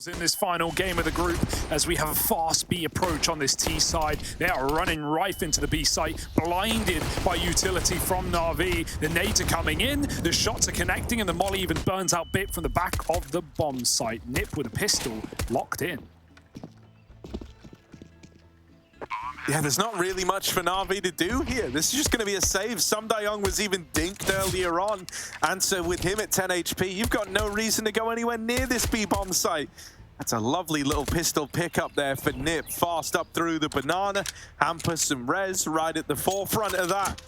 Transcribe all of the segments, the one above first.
In this final game of the group, as we have a fast B approach on this T side, they are running rife into the B site, blinded by utility from NaVi. The nades are coming in, the shots are connecting, and the molly even burns out bit from the back of the bomb site. NiP with a pistol locked in. Yeah, there's not really much for NaVi to do here. This is just going to be a save. Young was even dinked earlier on. And so with him at 10 HP, you've got no reason to go anywhere near this B-bomb site. That's a lovely little pistol pickup there for NiP. Fast up through the banana. Hampus and Rez right at the forefront of that.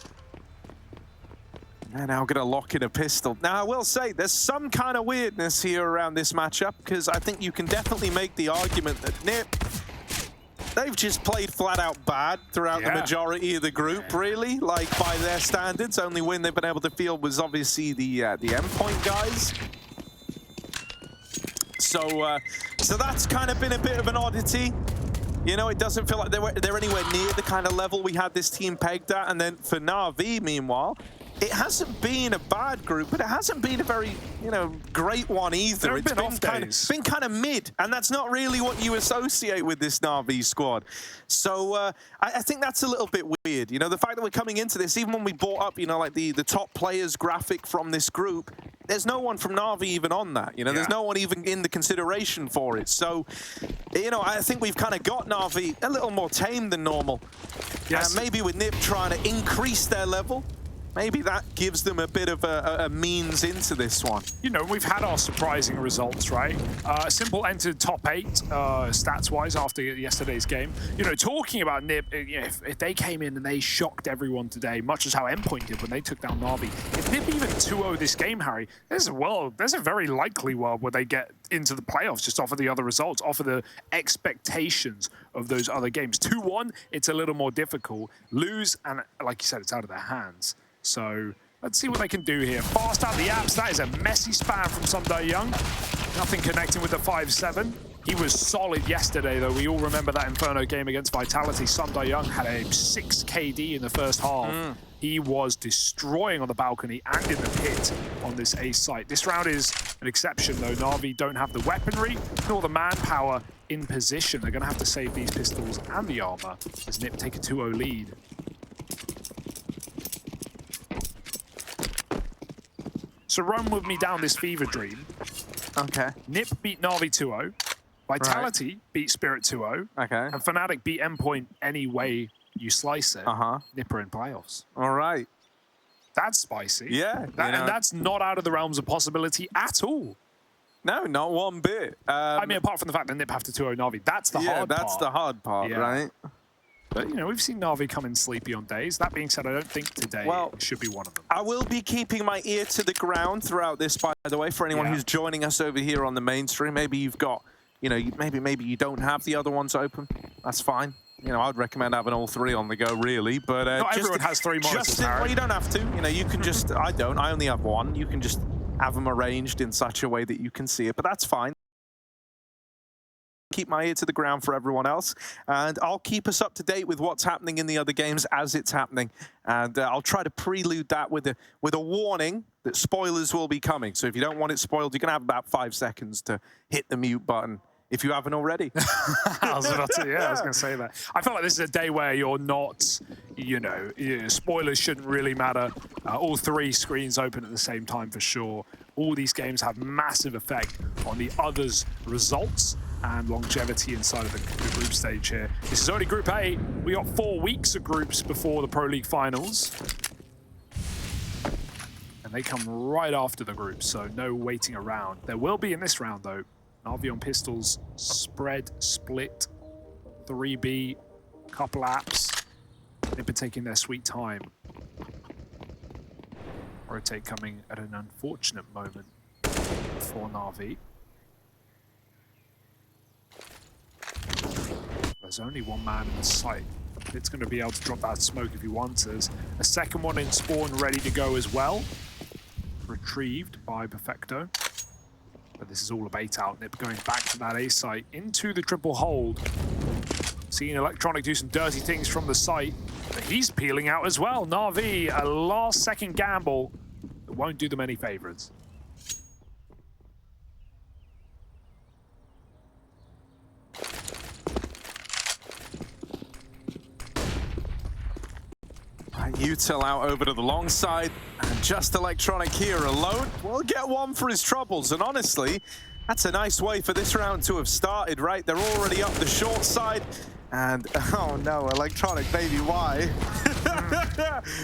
They're now going to lock in a pistol. Now, I will say, there's some kind of weirdness here around this matchup, because I think you can definitely make the argument that NiP, they've just played flat out bad throughout the majority of the group, really. Like, by their standards, only win they've been able to field was obviously the endpoint guys. So that's kind of been a bit of an oddity. You know, it doesn't feel like they're anywhere near the kind of level we had this team pegged at. And then for NaVi, meanwhile, it hasn't been a bad group, but it hasn't been a very, great one either. It's been kind of mid, and that's not really what you associate with this NaVi squad. So I think that's a little bit weird. You know, the fact that we're coming into this, even when we brought up, like the top players graphic from this group, there's no one from NaVi even on that. There's no one even in the consideration for it. So, I think we've kind of got NaVi a little more tame than normal. Yes. Maybe with NiP trying to increase their level, maybe that gives them a bit of a means into this one. We've had our surprising results, right? Simple entered top 8 stats-wise after yesterday's game. Talking about NiP, if they came in and they shocked everyone today, much as how Endpoint did when they took down NaVi, if NiP even 2-0 this game, Harry, there's a very likely world where they get into the playoffs just off of the other results, off of the expectations of those other games. 2-1, it's a little more difficult. Lose, and like you said, it's out of their hands. So let's see what they can do here. Fast out the apps. That is a messy spam from Young. Nothing connecting with the 5-7. He was solid yesterday, though. We all remember that Inferno game against Vitality. Young had a 6 KD in the first half. He was destroying on the balcony and in the pit on this A site. This round is an exception, though. NaVi don't have the weaponry nor the manpower in position. They're going to have to save these pistols and the armor as NiP take a 2-0 lead. So run with me down this fever dream. Okay. NiP beat NaVi 2-0. Vitality beat Spirit 2-0. Okay. And Fnatic beat Endpoint any way you slice it. NiP are in playoffs. All right. That's spicy. Yeah. And that's not out of the realms of possibility at all. No, not one bit. I mean, apart from the fact that NiP have to 2-0 NaVi. That's the hard part. Yeah, that's the hard part, right? But, we've seen NaVi come in sleepy on days. That being said, I don't think today should be one of them. I will be keeping my ear to the ground throughout this, by the way, for anyone who's joining us over here on the mainstream. Maybe you've got, maybe you don't have the other ones open. That's fine. I'd recommend having all 3 on the go, really. But not everyone has 3 monitors, well, you don't have to. You can just, I only have 1. You can just have them arranged in such a way that you can see it, but that's fine. Keep my ear to the ground for everyone else, and I'll keep us up to date with what's happening in the other games as it's happening. And I'll try to prelude that with a warning that spoilers will be coming. So if you don't want it spoiled, you're going to have about 5 seconds to hit the mute button if you haven't already. I was going to say that. I feel like this is a day where you're not, spoilers shouldn't really matter. All 3 screens open at the same time for sure. All these games have massive effect on the others' results and longevity inside of the group stage here. This is only Group A. We got 4 weeks of groups before the Pro League finals. And they come right after the group, so no waiting around. There will be in this round, though. NaVi on pistols, spread, split, 3B, couple apps. They've been taking their sweet time. Rotate coming at an unfortunate moment for NaVi. There's only 1 man in the site. It's going to be able to drop that smoke if he wants. There's a second one in spawn ready to go as well. Retrieved by Perfecto. But this is all a bait out. NiP going back to that A site into the triple hold. Seeing Electronic do some dirty things from the site. But he's peeling out as well. NaVi, a last-second gamble that won't do them any favors. Util out over to the long side, and just Electronic here alone will get one for his troubles. And honestly, that's a nice way for this round to have started, right? They're already up the short side, and oh no, Electronic, baby, why?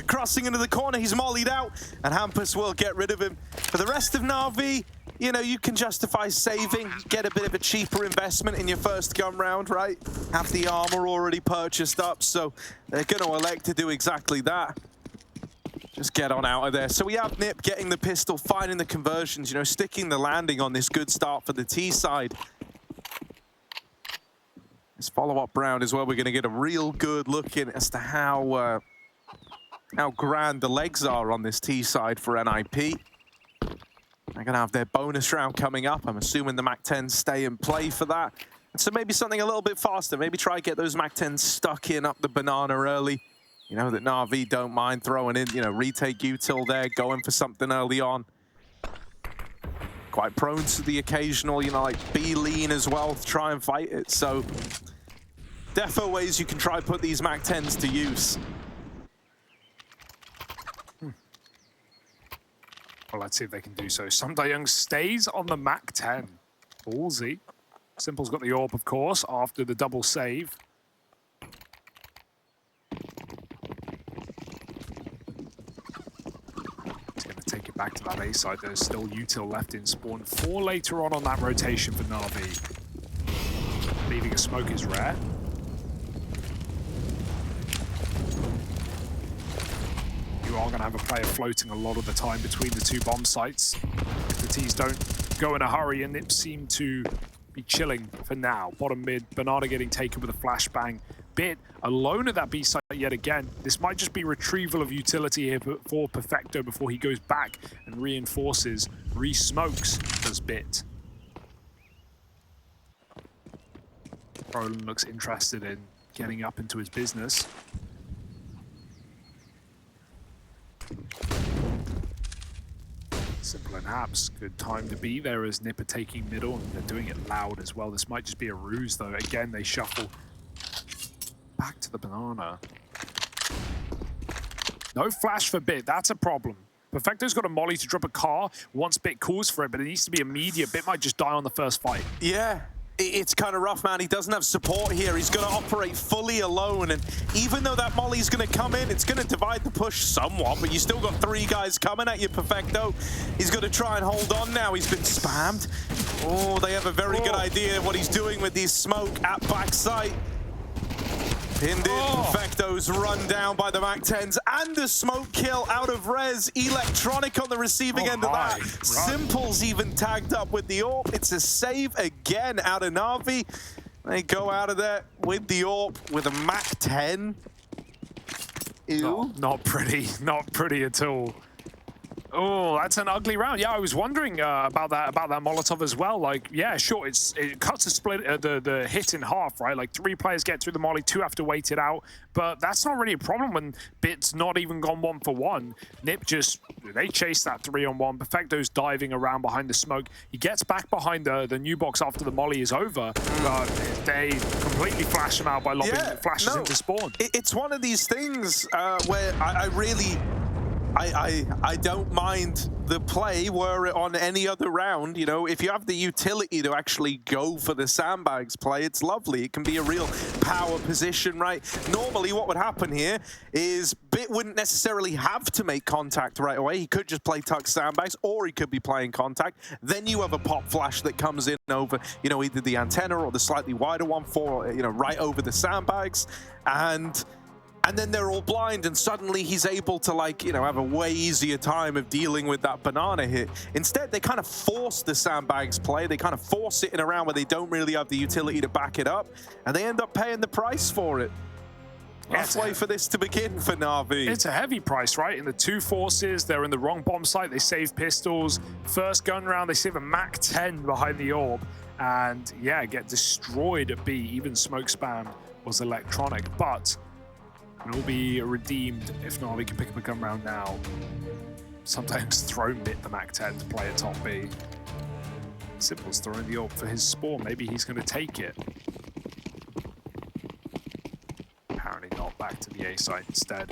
Crossing into the corner, he's mollied out, and hampus will get rid of him. For the rest of NaVi, you know, you can justify saving, get a bit of a cheaper investment in your first gun round, right? Have the armor already purchased up, so they're going to elect to do exactly that. Just get on out of there. So we have NiP getting the pistol, finding the conversions, you know, sticking the landing on this good start for the T side. This follow-up round is where we're going to get a real good look in as to how grand the legs are on this T side for NiP. They're going to have their bonus round coming up. I'm assuming the MAC-10s stay in play for that. And so maybe something a little bit faster. Maybe try to get those MAC-10s stuck in up the banana early. You know that NaVi don't mind throwing in, you know, retake util there, going for something early on. Quite prone to the occasional, you know, like be lean as well to try and fight it. So defo ways you can try put these MAC-10s to use. Well, let's see if they can do so. Young stays on the MAC-10. Ballsy. Simple's got the orb, of course, after the double save. He's going to take it back to that A side. There's still util left in spawn. 4 later on that rotation for NaVi. Leaving a smoke is rare. You are going to have a player floating a lot of the time between the two bomb sites. If the T's don't go in a hurry, and NiP seem to be chilling for now. Bottom mid, Banana getting taken with a flashbang. Bit alone at that B site yet again. This might just be retrieval of utility here for Perfecto before he goes back and reinforces, re-smokes as Bit. Roland looks interested in getting up into his business. Simple and Haps, good time to be there as NiP are taking middle, and they're doing it loud as well. This might just be a ruse though. Again, they shuffle back to the banana. No flash for Bit, that's a problem. Perfecto's got a molly to drop a car once Bit calls for it, but it needs to be immediate. Bit might just die on the first fight. Yeah. It's kind of rough, man. He doesn't have support here. He's going to operate fully alone. And even though that molly's going to come in, it's going to divide the push somewhat, but you still got 3 guys coming at you, Perfecto. He's going to try and hold on now. He's been spammed. Oh, they have a very good idea what he's doing with these smoke at backside. Pinned in, Perfecto's run down by the MAC-10s, and the smoke kill out of res. Electronic on the receiving end of that. Simple's even tagged up with the AWP. It's a save again out of NaVi. They go out of there with the AWP with a MAC-10. Ew. Not pretty, not pretty at all. Oh, that's an ugly round. Yeah, I was wondering about that Molotov as well. Like, yeah, sure, it cuts the split, the hit in half, right? Like 3 players get through the molly, 2 have to wait it out. But that's not really a problem when Bit's not even gone 1 for 1. NiP just, they chase that 3-on-1. Perfecto's diving around behind the smoke. He gets back behind the new box after the molly is over. But they completely flash him out by lobbing flashes into spawn. It's one of these things where I really... I don't mind the play were it on any other round. You know, if you have the utility to actually go for the sandbags play, it's lovely. It can be a real power position, right? Normally what would happen here is Bit wouldn't necessarily have to make contact right away. He could just play tuck sandbags, or he could be playing contact. Then you have a pop flash that comes in over, you know, either the antenna or the slightly wider one for, you know, right over the sandbags. And then they're all blind, and suddenly he's able to, like, you know, have a way easier time of dealing with that banana hit. Instead, they kind of force the sandbags play. They kind of force it in a round where they don't really have the utility to back it up, and they end up paying the price for it. Let's wait for this to begin for NaVi. It's a heavy price, right? In the 2 forces, they're in the wrong bomb site. They save pistols. First gun round, they save a MAC-10 behind the orb. And, yeah, get destroyed at B. Even smoke spam was electronic, but... it will be redeemed if NaVi can pick up a gun round now. Sometimes throw Bit the MAC-10 to play at top B. Simple's throwing the AWP for his spawn. Maybe he's going to take it. Apparently not. Back to the A site instead.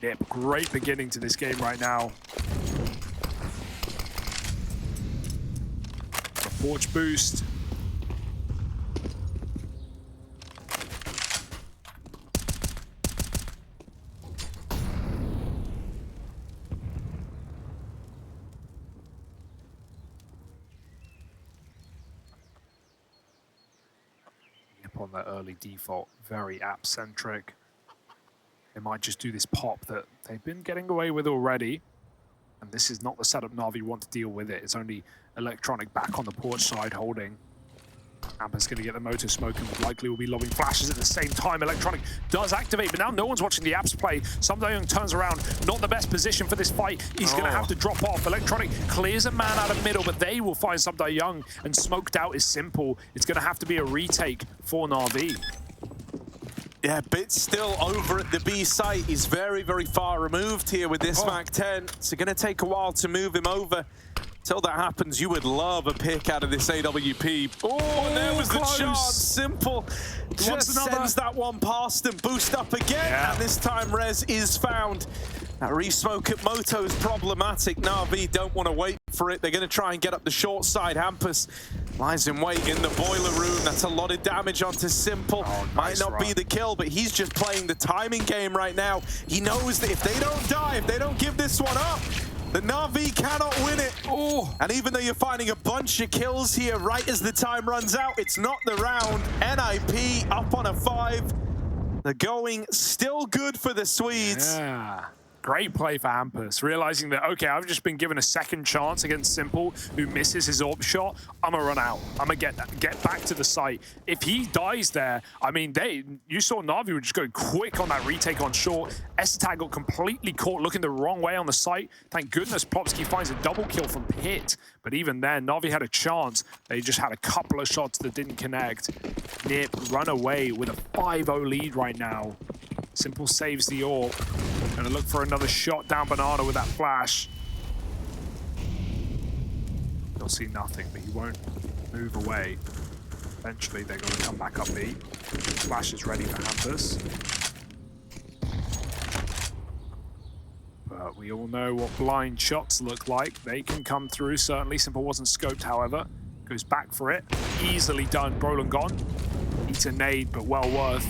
NiP, great beginning to this game right now. A porch boost. On their early default, very app-centric. They might just do this pop that they've been getting away with already. And this is not the setup NaVi want to deal with it. It's only Electronic back on the porch side holding. hampus going to get the motor smoke and likely will be lobbing flashes at the same time. Electronic does activate, but now no one's watching the apps play. Young turns around, not the best position for this fight. He's going to have to drop off. Electronic clears a man out of middle, but they will find Young, and smoked out is simple. It's going to have to be a retake for NaVi. Yeah, Bit's still over at the B site. He's very, very far removed here with this MAC-10. It's going to take a while to move him over. Till that happens, you would love a pick out of this AWP. Oh, and there was close. The chance. Simple. Just sends that one past and boost up again. And this time Rez is found. That re-smoke at Moto is problematic. NaVi don't want to wait for it. They're going to try and get up the short side. hampus lies in wait in the boiler room. That's a lot of damage onto Simple. Might not be the kill, but he's just playing the timing game right now. He knows that if they don't die, if they don't give this one up, the NaVi cannot win it. And even though you're finding a bunch of kills here right as the time runs out, it's not the round. NiP up on a 5. The going still good for the Swedes. Yeah. Great play for hampus, realizing that, okay, I've just been given a second chance against Simple, who misses his AWP shot. I'm gonna run out. I'm gonna get back to the site. If he dies there, I mean, you saw NaVi would just go quick on that retake on short. Essetag got completely caught looking the wrong way on the site. Thank goodness Plopsky finds a double kill from Pit. But even then, NaVi had a chance. They just had a couple of shots that didn't connect. NiP run away with a 5-0 lead right now. Simple saves the AWP. Gonna look for another shot down Banana with that flash. He'll see nothing, but he won't move away. Eventually, they're gonna come back up B. Flash is ready for hampus. But we all know what blind shots look like. They can come through, certainly. Simple wasn't scoped, however. Goes back for it. Easily done. Brolin gone. Eats a nade, but well worth.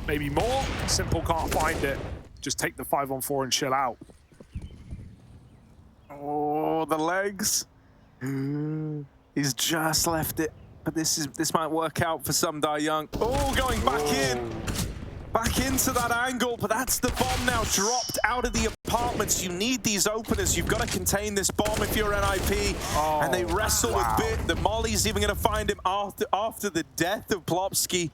Maybe more. Simple can't find it. Just take the 5-on-4 and chill out. Oh, the legs. He's just left it. But this might work out for Young. Oh, going back in. Back into that angle, but that's the bomb now dropped out of the apartments. You need these openers. You've got to contain this bomb if you're NiP. And they wrestle with Bit. The Molly's even going to find him after the death of Plopsky.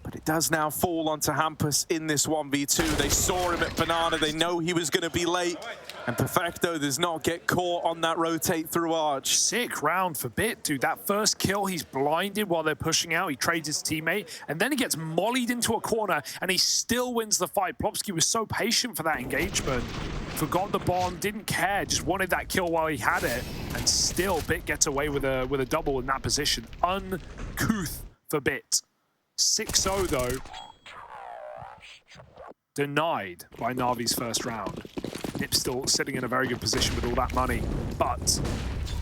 But it does now fall onto hampus in this 1v2. They saw him at Banana. They know he was going to be late. And Perfecto does not get caught on that rotate through arch. Sick round for Bit, dude. That first kill, he's blinded while they're pushing out. He trades his teammate. And then he gets mollied into a corner. And he still wins the fight. Plopsky was so patient for that engagement. Forgot the bomb, didn't care. Just wanted that kill while he had it. And still, Bit gets away with a double in that position. Uncouth for Bit. 6-0 though, denied by NaVi's first round. NiP's still sitting in a very good position with all that money, but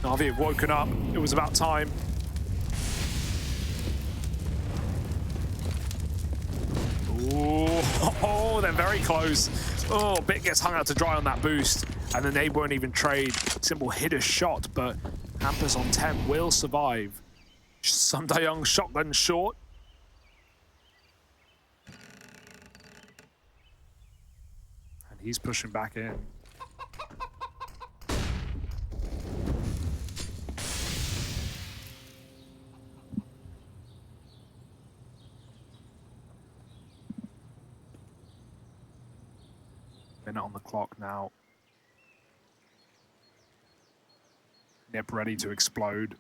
NaVi have woken up. It was about time. Oh, they're very close. Oh, Bit gets hung out to dry on that boost, and then they won't even trade. Simple hit a shot, but hampus on 10 will survive. Young shotgun short. He's pushing back in. Minute on the clock now. NiP ready to explode.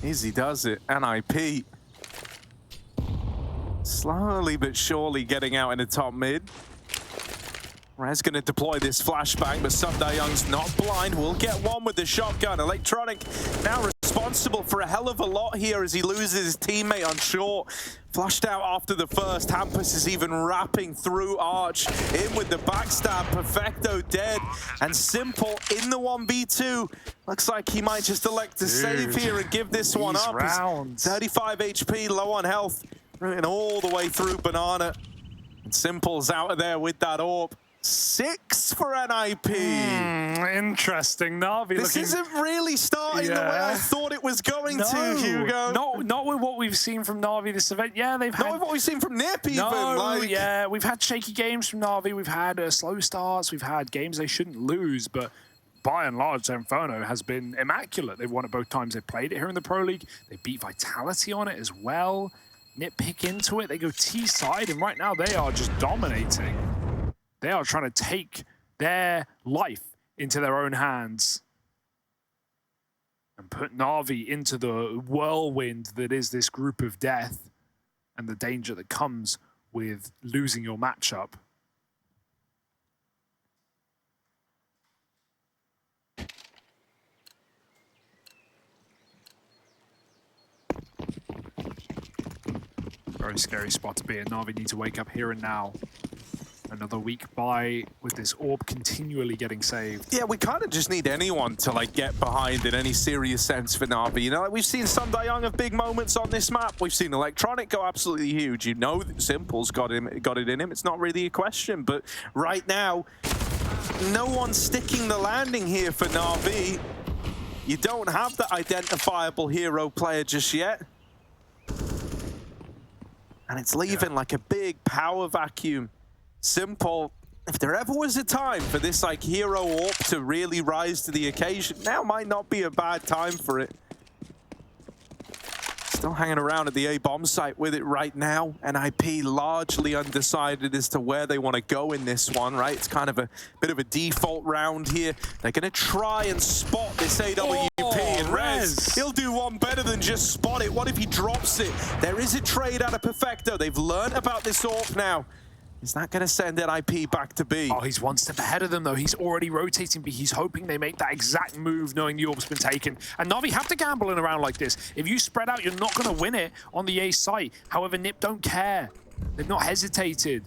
Easy does it, NiP. Slowly but surely getting out in the top mid. Rez gonna deploy this flashbang, but Young's not blind. We'll get one with the shotgun. Electronic now responsible for a hell of a lot here as he loses his teammate on short. Flushed out after the first. Hampus is even wrapping through Arch. In with the backstab. Perfecto dead. And Simple in the 1v2. Looks like he might just elect to save here and give this one up. Rounds. 35 HP, low on health. Running all the way through Banana. And Simple's out of there with that AWP. 6 for NiP. Interesting. NaVi This isn't really starting the way I thought it was going to, Hugo. Not with what we've seen from NaVi this event. Yeah, they've had... Not with what we've seen from NiP even. No, yeah, we've had shaky games from NaVi. We've had slow starts. We've had games they shouldn't lose, but by and large, Inferno has been immaculate. They've won it both times they played it here in the Pro League. They beat Vitality on it as well. NiP pick into it. They go T-side, and right now they are just dominating. They are trying to take their life into their own hands and put NaVi into the whirlwind that is this group of death and the danger that comes with losing your matchup. Very scary spot to be in. NaVi need to wake up here and now. Another week by with this AWP continually getting saved. Yeah, we kind of just need anyone to like get behind in any serious sense for NaVi. You know, like we've seen Sundayoung have big moments on this map. We've seen Electronic go absolutely huge. You know that Simple's got it in him. It's not really a question. But right now, no one's sticking the landing here for NaVi. You don't have that identifiable hero player just yet. And it's leaving like a big power vacuum. Simple, if there ever was a time for this like hero AWP to really rise to the occasion, now might not be a bad time for it. Still hanging around at the A bomb site with it right now. NiP largely undecided as to where they want to go in this one, right? It's kind of a bit of a default round here. They're going to try and spot this AWP. And Rez, he'll do one better than just spot it. What if he drops it? There is a trade out of Perfecto. They've learned about this AWP now. Is that going to send NiP back to B? Oh, he's one step ahead of them, though. He's already rotating B. He's hoping they make that exact move, knowing the AWP's been taken. And NaVi have to gamble in a round like this. If you spread out, you're not going to win it on the A site. However, NiP don't care. They've not hesitated.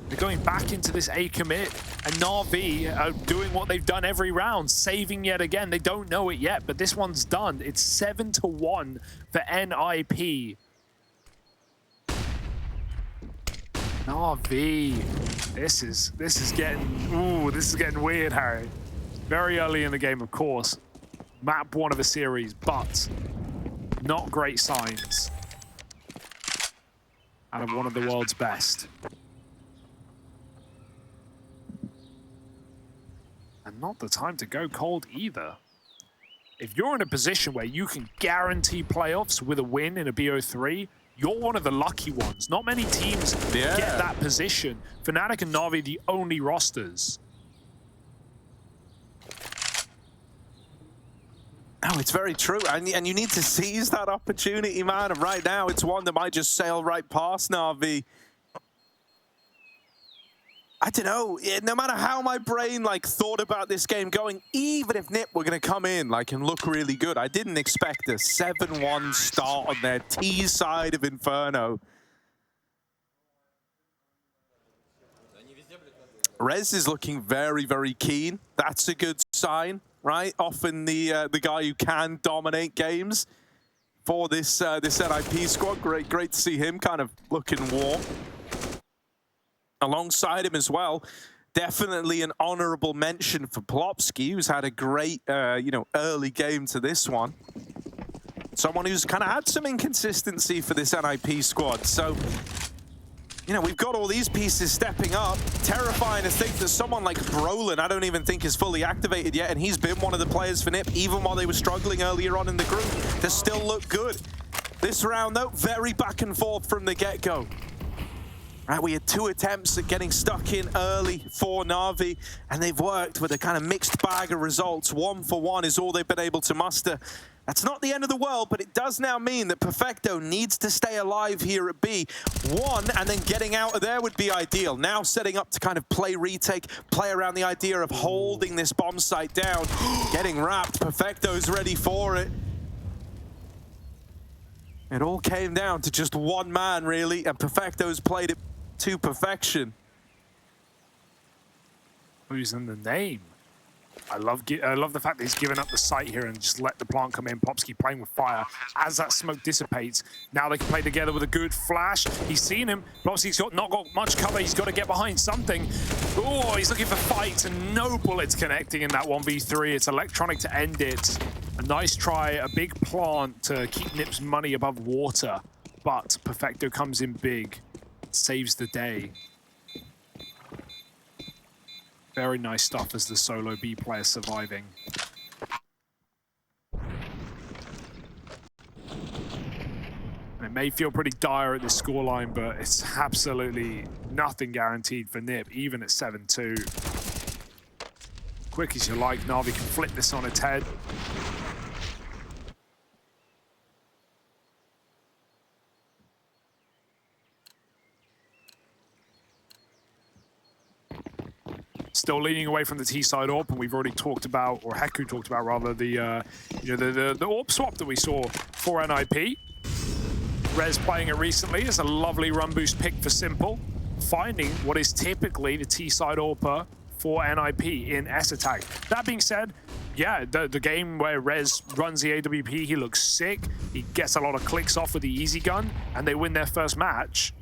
They're going back into this A commit. And NaVi are doing what they've done every round, saving yet again. They don't know it yet, but this one's done. It's 7-1 for NiP. NaVi, this is getting weird, Harry. Very early in the game, of course. Map 1 of a series, but not great signs out of one of the world's best. And not the time to go cold either. If you're in a position where you can guarantee playoffs with a win in a BO3, you're one of the lucky ones. Not many teams get that position. Fnatic and NaVi, the only rosters. Oh, it's very true. And you need to seize that opportunity, man. And right now, it's one that might just sail right past NaVi. I don't know. No matter how my brain like thought about this game going, even if NiP were going to come in like and look really good, I didn't expect a 7-1 start on their T side of Inferno. Rez is looking very, very keen. That's a good sign, right? Often the guy who can dominate games for this this NiP squad. Great to see him kind of looking warm. Alongside him as well, definitely an honorable mention for Plopsky, who's had a great, early game to this one. Someone who's kind of had some inconsistency for this NiP squad. So, we've got all these pieces stepping up. Terrifying to think that someone like Brolin, I don't even think is fully activated yet, and he's been one of the players for NiP, even while they were struggling earlier on in the group, to still look good. This round, though, very back and forth from the get-go. Right, we had 2 attempts at getting stuck in early for NaVi, and they've worked with a kind of mixed bag of results. 1 for 1 is all they've been able to muster. That's not the end of the world, but it does now mean that Perfecto needs to stay alive here at B. 1, and then getting out of there would be ideal. Now setting up to kind of play retake, play around the idea of holding this bomb site down. Getting wrapped, Perfecto's ready for it. It all came down to just one man, really, and Perfecto's played it to perfection. Who's in the name? I love the fact that he's given up the site here and just let the plant come in. Popsky playing with fire. As that smoke dissipates, now they can play together with a good flash. He's seen him. Popsky's not got much cover. He's got to get behind something. Oh, he's looking for fights and no bullets connecting in that 1v3. It's Electronic to end it. A nice try, a big plant to keep NiP's money above water. But Perfecto comes in big, saves the day. Very nice stuff as the solo B player surviving. And it may feel pretty dire at this scoreline, but it's absolutely nothing guaranteed for NiP, even at 7-2. Quick as you like, NaVi can flip this on its head. Still leaning away from the T-side AWP, and we've already talked about, or Heku talked about rather, the AWP swap that we saw for NiP. Rez playing it recently is a lovely run boost pick for Simple, finding what is typically the T-side AWPer for NiP in S-Attack. That being said, yeah, the game where Rez runs the AWP, he looks sick. He gets a lot of clicks off with the easy gun, and they win their first match.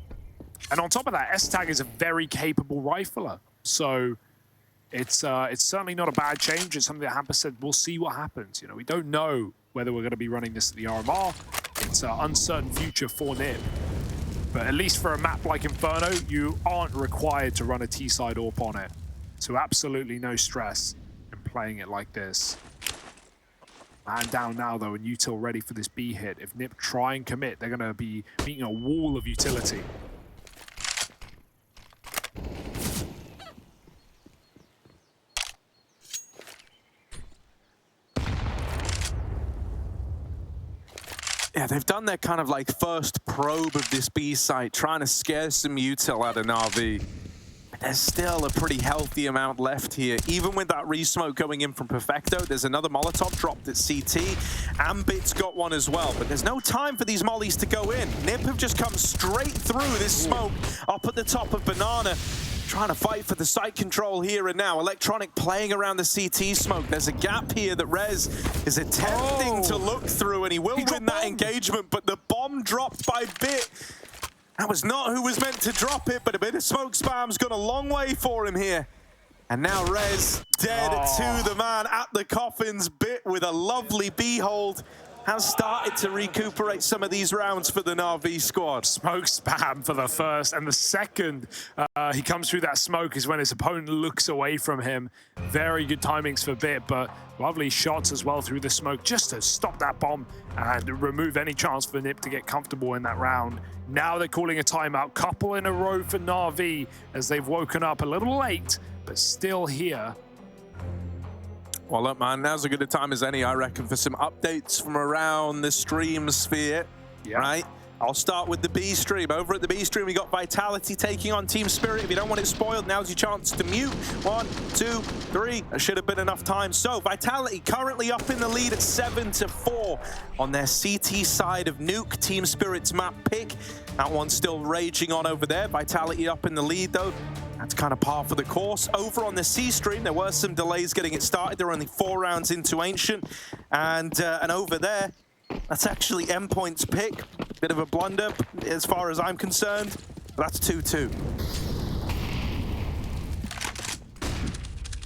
And on top of that, S-Tag is a very capable rifler. So it's certainly not a bad change. It's something that hampus said, we'll see what happens. You know, we don't know whether we're going to be running this at the RMR. It's an uncertain future for NiP. But at least for a map like Inferno, you aren't required to run a T-side AWP on it. So absolutely no stress in playing it like this. Man down now, though, and util ready for this B hit. If NiP try and commit, they're going to be meeting a wall of utility. Yeah, they've done their kind of like first probe of this B site, trying to scare some util out of NaVi. There's still a pretty healthy amount left here. Even with that re-smoke going in from Perfecto, there's another Molotov dropped at CT. Ambit's got one as well, but there's no time for these mollies to go in. NiP have just come straight through this smoke up at the top of Banana, trying to fight for the site control here and now. Electronic playing around the CT smoke. There's a gap here that Rez is attempting to look through, and he will win that engagement, but the bomb dropped by Bit. That was not who was meant to drop it, but a bit of smoke spam's gone a long way for him here. And now Rez dead to the man at the coffins. Bit with a lovely B hold has started to recuperate some of these rounds for the NaVi squad. Smoke spam for the first, and the second he comes through that smoke is when his opponent looks away from him. Very good timings for Bit, but lovely shots as well through the smoke just to stop that bomb and remove any chance for NiP to get comfortable in that round. Now they're calling a timeout, couple in a row for NaVi as they've woken up a little late, but still here. Well, look, man, now's as good a time as any, I reckon, for some updates from around the stream sphere, right? I'll start with the B stream. Over at the B stream, we got Vitality taking on Team Spirit. If you don't want it spoiled, now's your chance to mute. 1, 2, 3. That should have been enough time. So, Vitality currently up in the lead at 7-4 on their CT side of Nuke. Team Spirit's map pick. That one's still raging on over there. Vitality up in the lead, though. That's kind of par for the course. Over on the C stream, there were some delays getting it started. They're only 4 rounds into Ancient. And over there, that's actually Endpoint's pick. Bit of a blunder as far as I'm concerned. That's 2-2.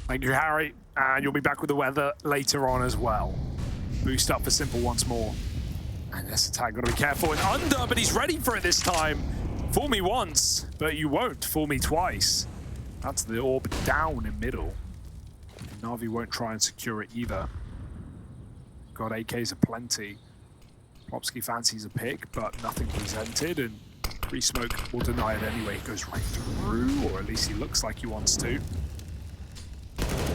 Thank you, Harry. And you'll be back with the weather later on as well. Boost up for Simple once more. And this attack, got to be careful. And under, but he's ready for it this time. Fool me once, but you won't fool me twice. That's the orb down in middle. NaVi won't try and secure it either. Got AKs aplenty. Popsky fancies a pick, but nothing presented, and pre-smoke will deny it anyway. He goes right through, or at least he looks like he wants to.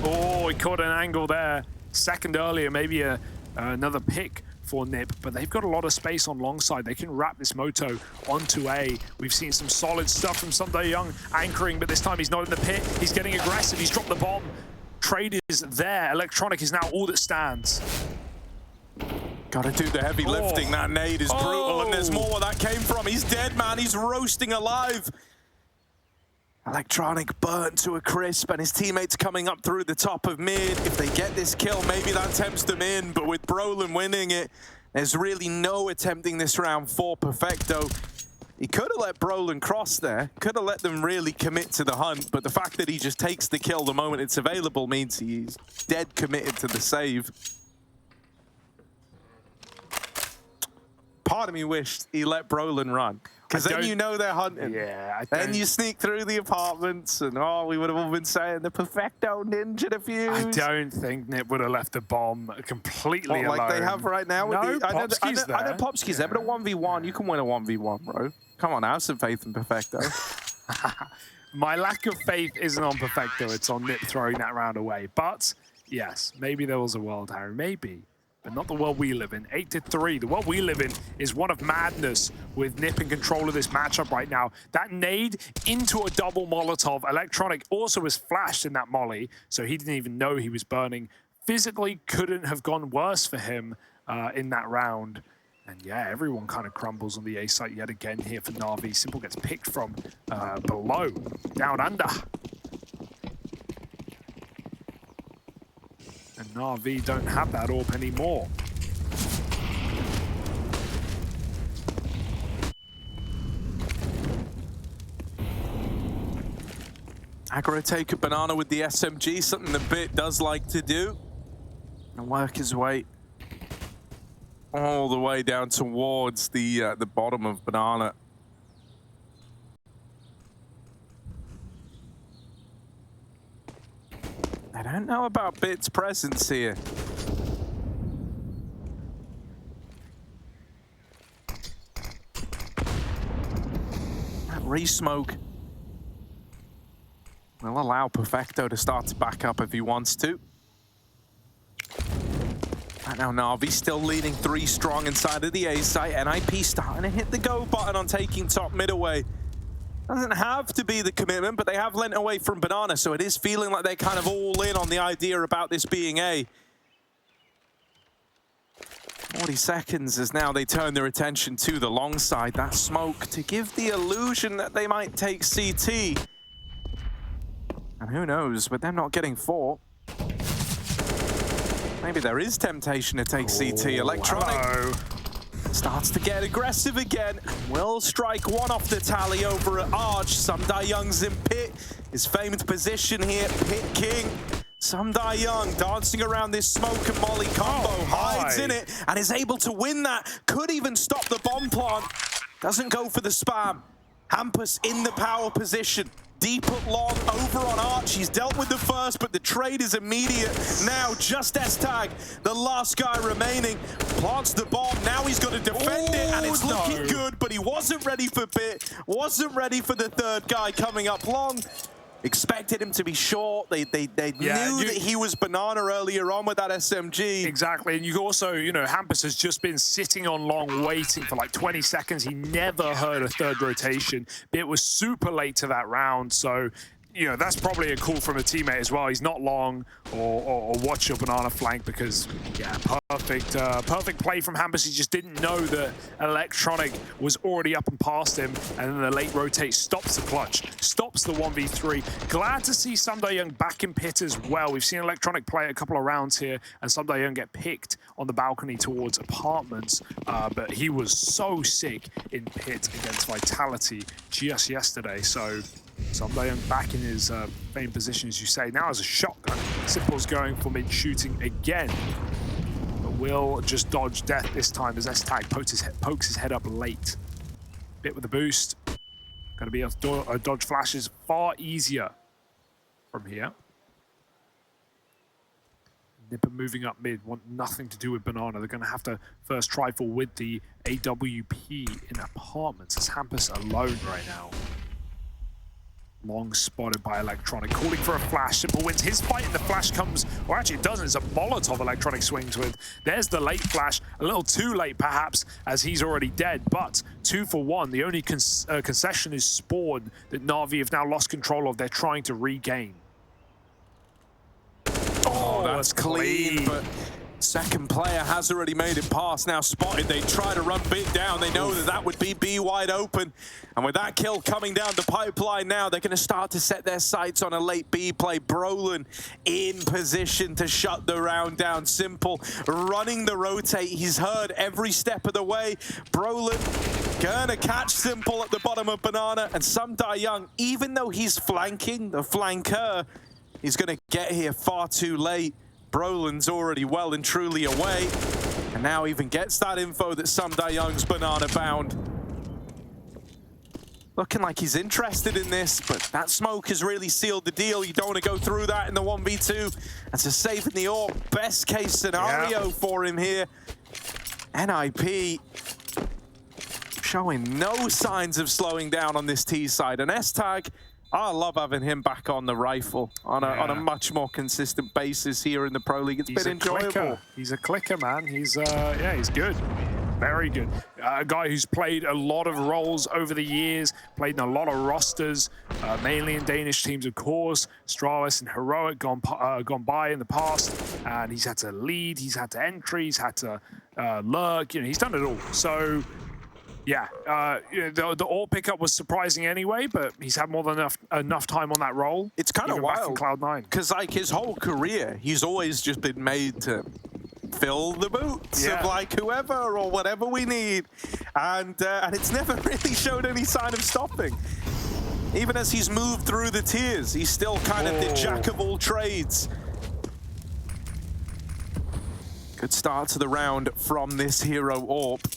Oh, he caught an angle there. Second earlier, maybe another pick for NiP, but they've got a lot of space on long side. They can wrap this Moto onto A. We've seen some solid stuff from Sunday Young anchoring, but this time he's not in the pit. He's getting aggressive. He's dropped the bomb. Trade is there. Electronic is now all that stands. Gotta do the heavy lifting. That nade is brutal, and there's more where that came from. He's dead, man. He's roasting alive. Electronic burnt to a crisp, and his teammates coming up through the top of mid. If they get this kill, maybe that tempts them in, but with Brolin winning it, there's really no attempting this round for Perfecto. He could have let Brolin cross there, could have let them really commit to the hunt, but the fact that he just takes the kill the moment it's available means he's dead committed to the save. Part of me wished he let Brolin run, because then you know they're hunting. Yeah, then you sneak through the apartments, and we would have all been saying the Perfecto ninja defuse. I don't think NiP would have left the bomb completely alone. Like they have right now. With No, I know Popsky's there, but a 1v1, you can win a 1v1, bro. Come on, have some faith in Perfecto. My lack of faith isn't on Perfecto, it's on NiP throwing that round away. But, yes, maybe there was a world, Harry, maybe. But not the world we live in. 8-3. The world we live in is one of madness with NiP in control of this matchup right now. That nade into a double Molotov. Electronic also was flashed in that molly, so he didn't even know he was burning. Physically couldn't have gone worse for him in that round. And yeah, everyone kind of crumbles on the A site yet again here for NaVi. Simple gets picked from below, down under. And NaVi don't have that AWP anymore. Aggro take a banana with the SMG, something the Bit does like to do. And work his way all the way down towards the bottom of banana. I don't know about Bit's presence here. That re-smoke will allow Perfecto to start to back up if he wants to. Right now, NaVi still leading 3 strong inside of the A site. NiP starting to hit the go button on taking top mid away. Doesn't have to be the commitment, but they have lent away from banana, so it is feeling like they're kind of all in on the idea about this being A. 40 seconds as now they turn their attention to the long side. That smoke to give the illusion that they might take CT. And who knows, with them not getting 4, maybe there is temptation to take CT. Electronic starts to get aggressive again. Will strike one off the tally over at Arch. Young's in pit. His famed position here, pit king. Young dancing around this smoke and molly combo. Hides in it and is able to win that. Could even stop the bomb plant. Doesn't go for the spam. Hampus in the power position. Deep up long, over on Arch. He's dealt with the first, but the trade is immediate. Now, just S-Tag, the last guy remaining, plants the bomb. Now he's got to defend it, and it's looking good, but he wasn't ready for Bit, wasn't ready for the third guy coming up long. Expected him to be short. They knew that he was banana earlier on with that SMG. Exactly, and you also, Hampus has just been sitting on long waiting for like 20 seconds. He never heard a third rotation. It was super late to that round, so that's probably a call from a teammate as well. He's not long or watch your banana flank because, yeah, perfect play from Hampus. He just didn't know that Electronic was already up and past him, and then the late rotate stops the clutch, stops the 1v3. Glad to see Young back in pit as well. We've seen Electronic play a couple of rounds here, and Young get picked on the balcony towards apartments, but he was so sick in pit against Vitality just yesterday, so Young back in his main position, as you say. Now as a shotgun, Simple's going for mid-shooting again. But will just dodge death this time as S-Tag pokes his head up late. Bit with the boost. Going to be able to dodge flashes far easier from here. NiP moving up mid, want nothing to do with banana. They're going to have to first trifle with the AWP in apartments. As Hampus alone right now. Long spotted by Electronic, calling for a flash. Simple wins his fight, and the flash comes, or actually it doesn't, it's a Molotov Electronic swings with. There's the late flash, a little too late perhaps, as he's already dead, but 2 for 1. The only concession is Spawn that NaVi have now lost control of. They're trying to regain. Oh, that's clean, but Second player has already made it past, now spotted. They try to run bit down. They know that that would be B wide open. And with that kill coming down the pipeline now, they're going to start to set their sights on a late B play. Brolin in position to shut the round down. Simple running the rotate. He's heard every step of the way. Brolin gonna catch Simple at the bottom of Banana. And Sumdai Young, even though he's flanking, the flanker, he's going to get here far too late. Brolin's already well and truly away, and now even gets that info that Sumdai Young's banana bound. Looking like he's interested in this, but that smoke has really sealed the deal. You don't want to go through that in the 1v2. That's a save in the AWP. Best case scenario for him here. NiP showing no signs of slowing down on this T side. And S-Tag, I love having him back on the rifle on a much more consistent basis here in the Pro League. It's been enjoyable. Clicker. He's a clicker, man. He's yeah, he's good. Very good. A guy who's played a lot of roles over the years, played in a lot of rosters, mainly in Danish teams, of course. Stralis and Heroic gone by in the past, and he's had to lead, he's had to entry, he's had to lurk. You know, he's done it all. So. Yeah, the all pickup was surprising anyway, but he's had more than enough time on that role. It's kind of wild, Cloud9, because like his whole career, he's always just been made to fill the boots of like whoever or whatever we need, and it's never really showed any sign of stopping. Even as he's moved through the tiers, he's still kind of the jack of all trades. Good start to the round from this hero AWP.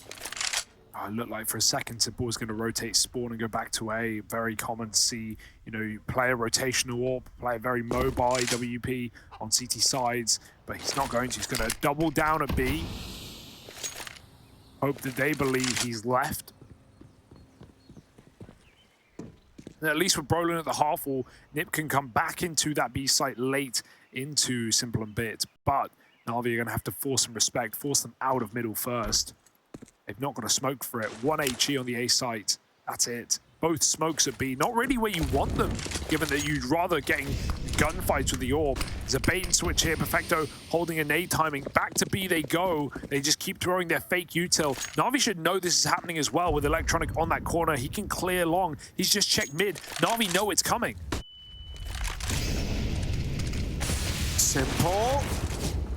It looked like for a second Simple was going to rotate spawn and go back to A. Very common to see, you know, play a rotational AWP, play a very mobile WP on CT sides, but he's not going to. He's going to double down at B. Hope that they believe he's left. And at least with Brolin at the half wall, NiP can come back into that B site late into Simple and Bit, but NaVi are going to have to force some respect, force them out of middle first. They've not got a smoke for it. 1 HE on the A site. That's it. Both smokes at B. Not really where you want them, given that you'd rather getting gunfights with the AWP. There's a bait and switch here. Perfecto holding a nade timing. Back to B they go. They just keep throwing their fake util. NaVi should know this is happening as well with Electronic on that corner. He can clear long. He's just checked mid. NaVi know it's coming. Simple.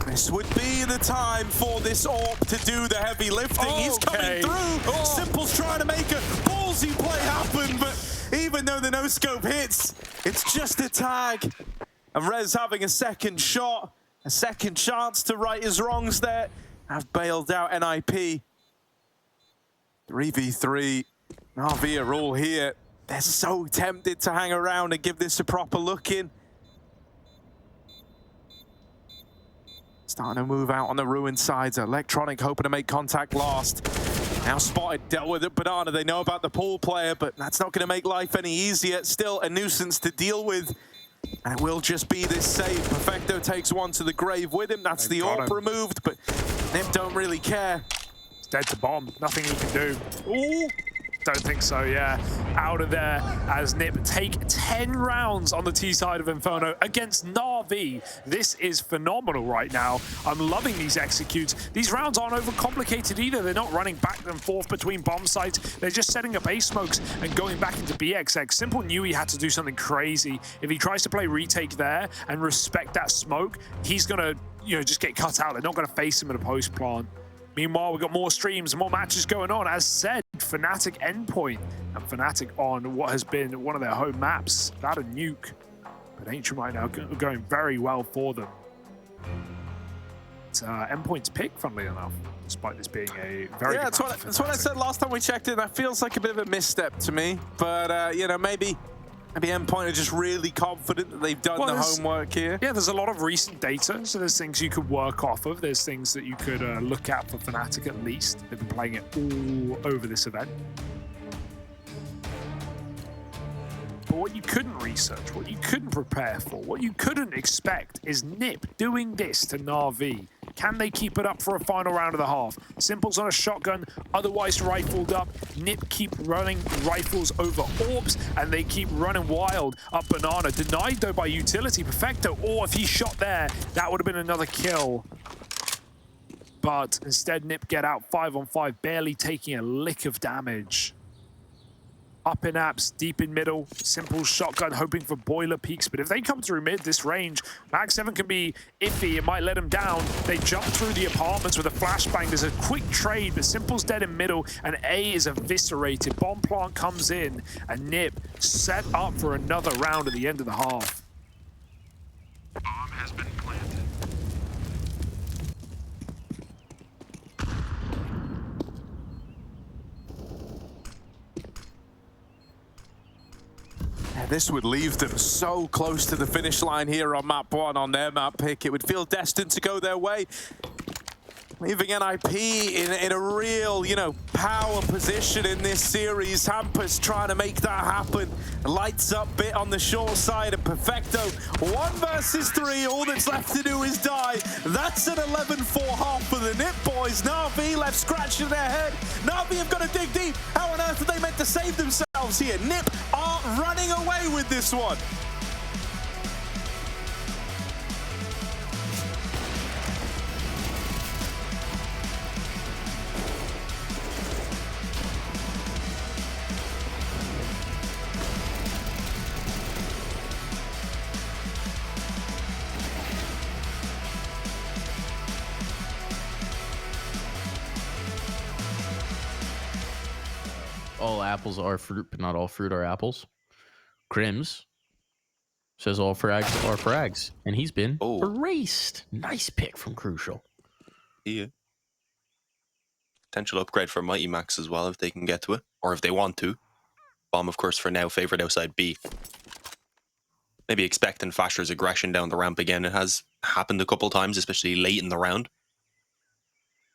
This would be the time for this AWP to do the heavy lifting. He's coming through. Simple's trying to make a ballsy play happen, but even though the no-scope hits, it's just a tag. And Rez having a second shot, a second chance to right his wrongs there. Have bailed out NiP. 3v3. NaVi are all here. They're so tempted to hang around and give this a proper look in. Starting to move out on the ruined sides. Electronic hoping to make contact last. Now spotted, dealt with it. Banana, they know about the pool player, but that's not going to make life any easier. Still a nuisance to deal with. And it will just be this save. Perfecto takes one to the grave with him. That's the AWP removed, but NiP don't really care. It's dead to bomb. Nothing he can do. Ooh. Don't think so, yeah. Out of there as NiP take 10 rounds on the T side of Inferno against NaVi. This is phenomenal right now. I'm loving these executes. These rounds aren't overcomplicated either. They're not running back and forth between bomb sites. They're just setting up A smokes and going back into BXX. Simple knew he had to do something crazy. If he tries to play retake there and respect that smoke, he's gonna, you know, just get cut out. They're not gonna face him at a post plant. Meanwhile, we've got more streams and more matches going on. As said, Fnatic endpoint and Fnatic on what has been one of their home maps. That a nuke. But Ancient right now going very well for them. It's endpoint's pick, funnily enough, despite this being a very good that's what I said last time we checked in. That feels like a bit of a misstep to me. But, you know, maybe Endpoint are just really confident that they've done the homework here. Yeah, there's a lot of recent data, so there's things you could work off of. There's things that you could look at for Fnatic at least. They've been playing it all over this event. But what you couldn't research, what you couldn't prepare for, what you couldn't expect is NiP doing this to NaVi. Can they keep it up for a final round of the half? Simple's on a shotgun, otherwise rifled up. NiP keep running rifles over AWPs, and they keep running wild up Banana. Denied, though, by utility. Perfecto. Or if he shot there, that would have been another kill. but instead NiP get out 5-on-5, barely taking a lick of damage. Up in apps, deep in middle, simple shotgun, hoping for boiler peaks. But if they come through mid, this range, Mag 7 can be iffy. It might let them down. They jump through the apartments with a flashbang. There's a quick trade, but Simple's dead in middle, and A is eviscerated. Bomb plant comes in, and NiP set up for another round at the end of the half. Bomb has been planted. This would leave them so close to the finish line here on map 1 on their map pick. It would feel destined to go their way. Leaving NiP in a real, power position in this series. Hampus trying to make that happen. Lights up bit on the short side, and Perfecto 1 versus 3. All that's left to do is die. That's an 11-4 half for the NiP boys. NaVi left scratching their head. NaVi have got to dig deep. How on earth are they meant to save themselves here? NiP are running away with this one. All apples are fruit, but not all fruit are apples. Crims says all frags are frags, and he's been erased. Nice pick from Crucial. Yeah. Potential upgrade for Mighty Max as well if they can get to it, or if they want to. Bomb, of course, for now, favored outside B. Maybe expecting Fasher's aggression down the ramp again. It has happened a couple times, especially late in the round.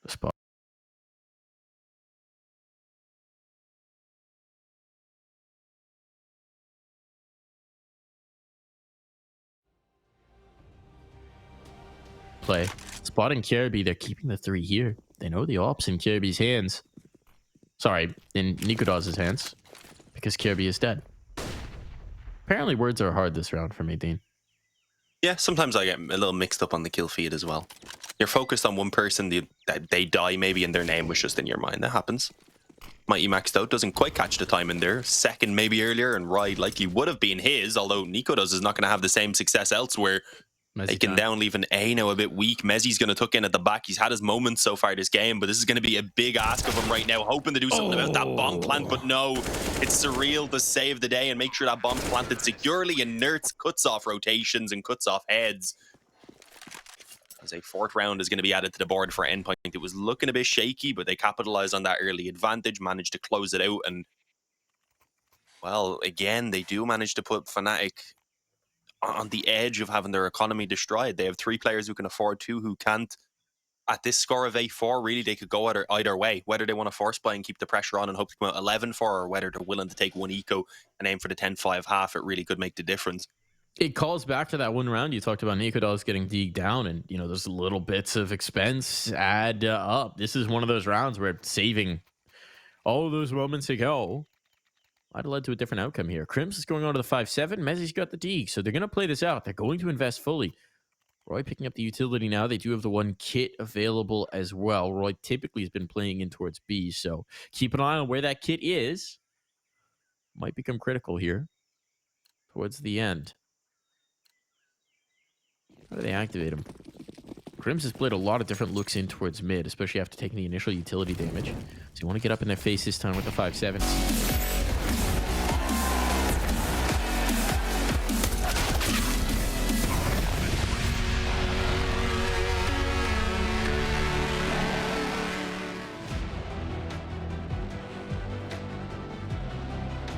The spot. Play. Spotting Kirby, they're keeping the 3 here. They know the ops in Kirby's hands. Sorry, in Nikodaz's hands. Because Kirby is dead. Apparently words are hard this round for me, Dean. Yeah, sometimes I get a little mixed up on the kill feed as well. You're focused on one person, they die maybe, and their name was just in your mind. That happens. Mighty Maxed out, doesn't quite catch the time in there. Second maybe earlier, and Ride likely would have been his, although Nikodaz is not going to have the same success elsewhere. They can down, leaving A now a bit weak. Mezzi's going to tuck in at the back. He's had his moments so far this game, but this is going to be a big ask of him right now, hoping to do something about that bomb plant, but no. It's Surreal to save the day and make sure that bomb's planted securely, and Nerds cuts off rotations and cuts off heads. As a 4th round is going to be added to the board for Endpoint. It was looking a bit shaky, but they capitalized on that early advantage, managed to close it out, and, well, again, they do manage to put Fnatic on the edge of having their economy destroyed. They have 3 players who can afford 2 who can't. At this score of 8-4, really, they could go either way. Whether they want to force play and keep the pressure on and hope to come out 11-4, or whether they're willing to take 1 eco and aim for the 10-5 half, it really could make the difference. It calls back to that one round you talked about, Nikodaz getting deeked down, and, those little bits of expense add up. This is one of those rounds where saving all those moments ago might have led to a different outcome here. Crims is going on to the 5-7. Mezzi's got the deke, so they're going to play this out. They're going to invest fully. Roy picking up the utility now. They do have the 1 kit available as well. Roy typically has been playing in towards B, so keep an eye on where that kit is. Might become critical here towards the end. How do they activate him? Crims has played a lot of different looks in towards mid, especially after taking the initial utility damage. So you want to get up in their face this time with the 5-7.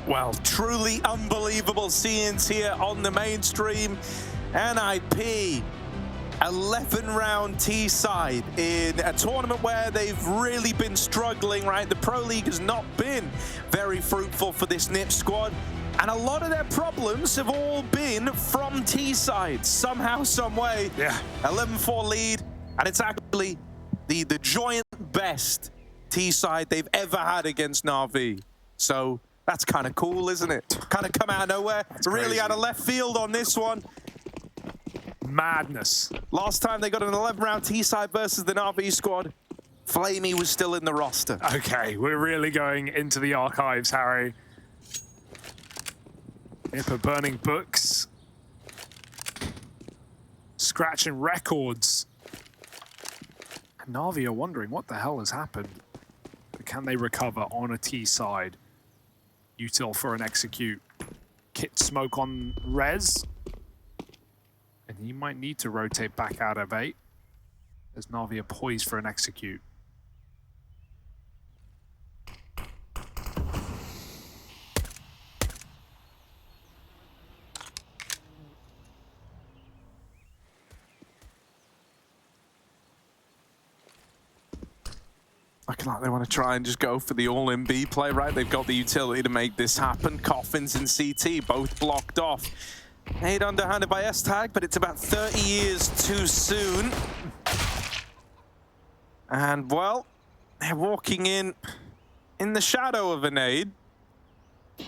Well, truly unbelievable scenes here on the mainstream. NiP, 11-round T-side in a tournament where they've really been struggling, right? The Pro League has not been very fruitful for this NiP squad. And a lot of their problems have all been from T-side, somehow, some way. Yeah. 11-4 lead, and it's actually the joint best T-side they've ever had against NaVi. So that's kind of cool, isn't it? Kind of come out of nowhere. It's really out of left field on this one. Madness. Last time they got an 11-round T-side versus the NaVi squad. Flamey was still in the roster. Okay, we're really going into the archives, Harry. NiP are burning books. Scratching records. And NaVi are wondering what the hell has happened. But can they recover on a T side? Util for an execute. Kit smoke on Rez. And he might need to rotate back out of 8. As NaVi are poised for an execute. Looking like they want to try and just go for the all-in B play, right? They've got the utility to make this happen. Coffins and CT both blocked off. Nade underhanded by S-Tag, but it's about 30 years too soon. And, well, they're walking in the shadow of a nade.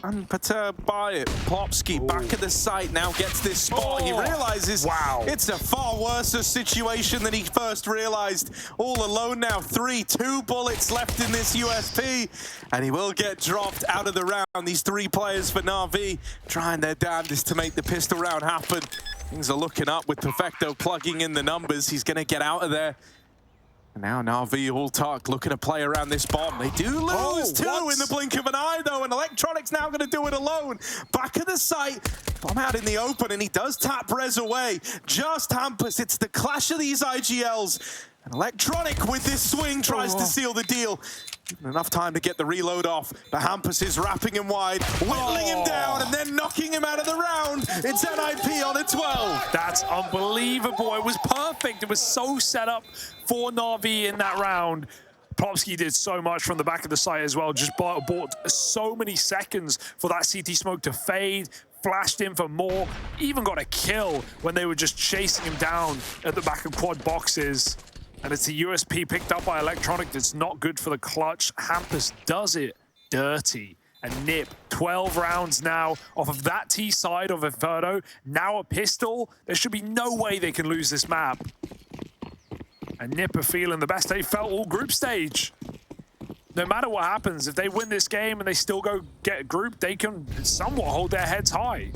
Unperturbed by it. Plopsky back at the site now, gets this spot. He realizes it's a far worse situation than he first realized. All alone now, 2 bullets left in this USP, and he will get dropped out of the round. These 3 players for NaVi trying their damnedest to make the pistol round happen. Things are looking up with Perfecto plugging in the numbers. He's going to get out of there. And now NaVi all talk, looking to play around this bomb. They do lose 2 in the blink of an eye, though, and Electronic's now going to do it alone. Back at the site, bomb out in the open, and he does tap Rez away. Just hampus. It's the clash of these IGLs. And Electronic with this swing tries to seal the deal. Even enough time to get the reload off, but hampus is wrapping him wide, whittling him down, and then knocking him out of the round. It's NiP on a 12. That's unbelievable. It was perfect. It was so set up for NaVi in that round. Plopsky did so much from the back of the site as well. Just bought so many seconds for that CT smoke to fade. Flashed in for more. Even got a kill when they were just chasing him down at the back of quad boxes. And it's a USP picked up by Electronic that's not good for the clutch. hampus does it dirty. And NiP, 12 rounds now off of that T side of Inferno. Now a pistol. There should be no way they can lose this map. And NiP are feeling the best they felt all group stage. No matter what happens, if they win this game and they still go get a group, they can somewhat hold their heads high.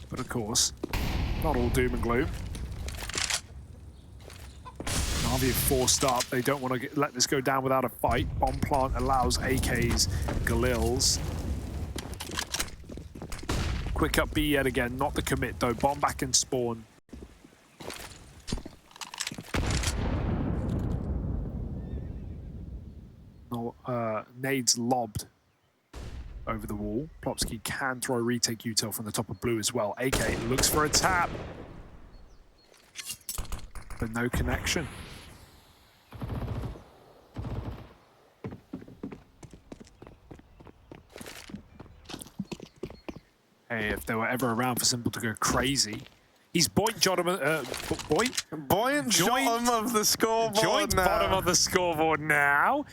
But of course, not all doom and gloom. NaVi forced up. They don't want to let this go down without a fight. Bomb plant allows AKs, Galils. Quick up B yet again, not the commit though. Bomb back and spawn. Nades lobbed over the wall. Plopsky can throw a retake util from the top of blue as well. AK looks for a tap, but no connection. Hey, if they were ever around for Simple to go crazy. He's buoyant bottom of the scoreboard. Joint bottom of the scoreboard now.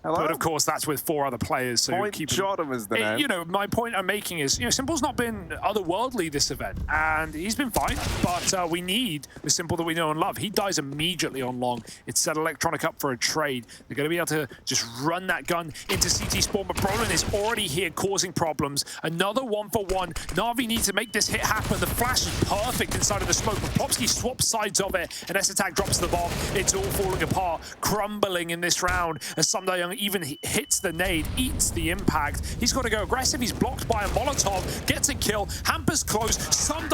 But of course, that's with 4 other players. So you know, my point I'm making is, you know, Simple's not been otherworldly this event, and he's been fine. But we need the Simple that we know and love. He dies immediately on long. It's set Electronic up for a trade. They're going to be able to just run that gun into CT spawn. But Brolin is already here causing problems. Another 1-for-1. NaVi needs to make this hit happen. The flash is perfect inside of the smoke. But Plopsky swaps sides of it, and S-Attack drops the bomb. It's all falling apart, crumbling in this round as Young even hits the nade, eats the impact. He's got to go aggressive. He's blocked by a Molotov, gets a kill. hampus close.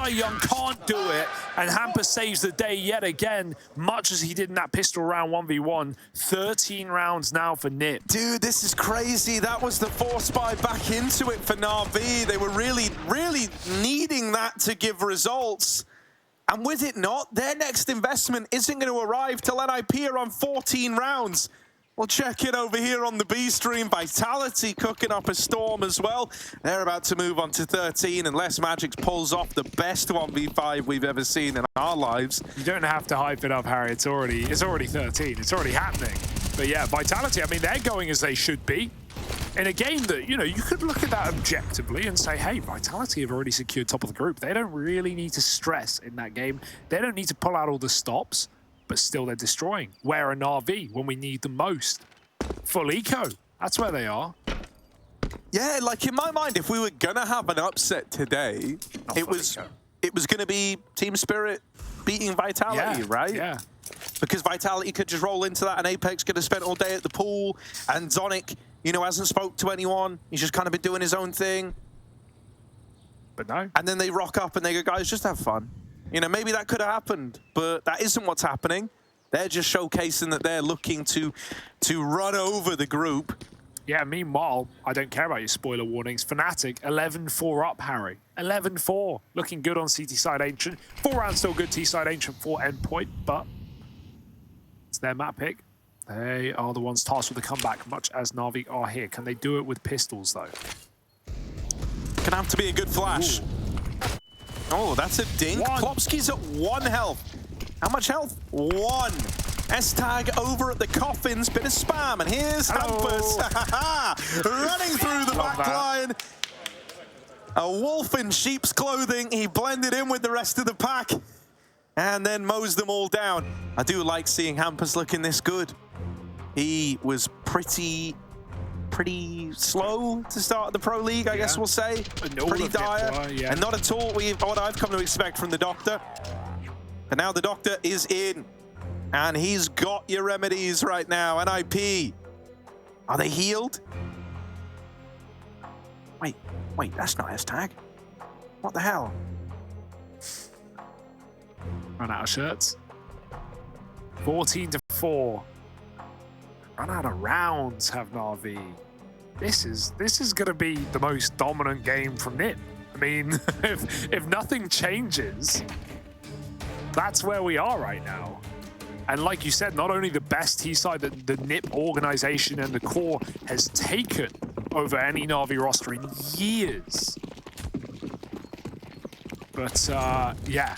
Young can't do it, and hampus saves the day yet again, much as he did in that pistol round 1v1. 13 rounds now for NiP. Dude, this is crazy. That was the force buy back into it for NaVi. They were really needing that to give results. And with it not, their next investment isn't going to arrive till NiP are on 14 rounds. We'll check it over here on the B stream. Vitality cooking up a storm as well. They're about to move on to 13 unless Magic pulls off the best 1v5 we've ever seen in our lives. You don't have to hype it up, Harry. It's already 13. It's already happening. But yeah, Vitality, I mean, they're going as they should be. In a game that, you know, you could look at that objectively and say, hey, Vitality have already secured top of the group. They don't really need to stress in that game. They don't need to pull out all the stops. but still they're destroying. Where are NaVi when we need them most? Full eco. That's where they are. Yeah, like in my mind, if we were gonna have an upset today, it was gonna be Team Spirit beating Vitality, right? Yeah. Because Vitality could just roll into that, and Apex could have spent all day at the pool, and Zonic, you know, hasn't spoke to anyone. He's just kind of been doing his own thing. But no. And then they rock up and they go, guys, just have fun. You know, maybe that could have happened, but that isn't what's happening. They're just showcasing that they're looking to run over the group. Yeah, meanwhile, I don't care about your spoiler warnings. Fnatic, 11-4 up, Harry. 11-4. Looking good on CT side Ancient. 4 rounds still good, T side Ancient for endpoint, but it's their map pick. They are the ones tasked with the comeback, much as NaVi are here. Can they do it with pistols, though? Gonna have to be a good flash. Ooh. Oh, that's a dink. Klopski's at 1 health. How much health? 1. S-Tag over at the coffins, bit of spam, and here's hampus. Running through the back line. A wolf in sheep's clothing. He blended in with the rest of the pack and then mows them all down. I do like seeing hampus looking this good. He was pretty slow to start the Pro League, I guess we'll say. Pretty dire, and not at all what I've come to expect from the Doctor. And now the Doctor is in, and he's got your remedies right now. NiP, are they healed? Wait, that's not S-Tag. What the hell? Run out of shirts. 14-4. Run out of rounds, have NaVi. This is going to be the most dominant game from NiP. I mean, if nothing changes, that's where we are right now. And like you said, not only the best T-side that the NiP organization and the core has taken over any NaVi roster in years. But yeah,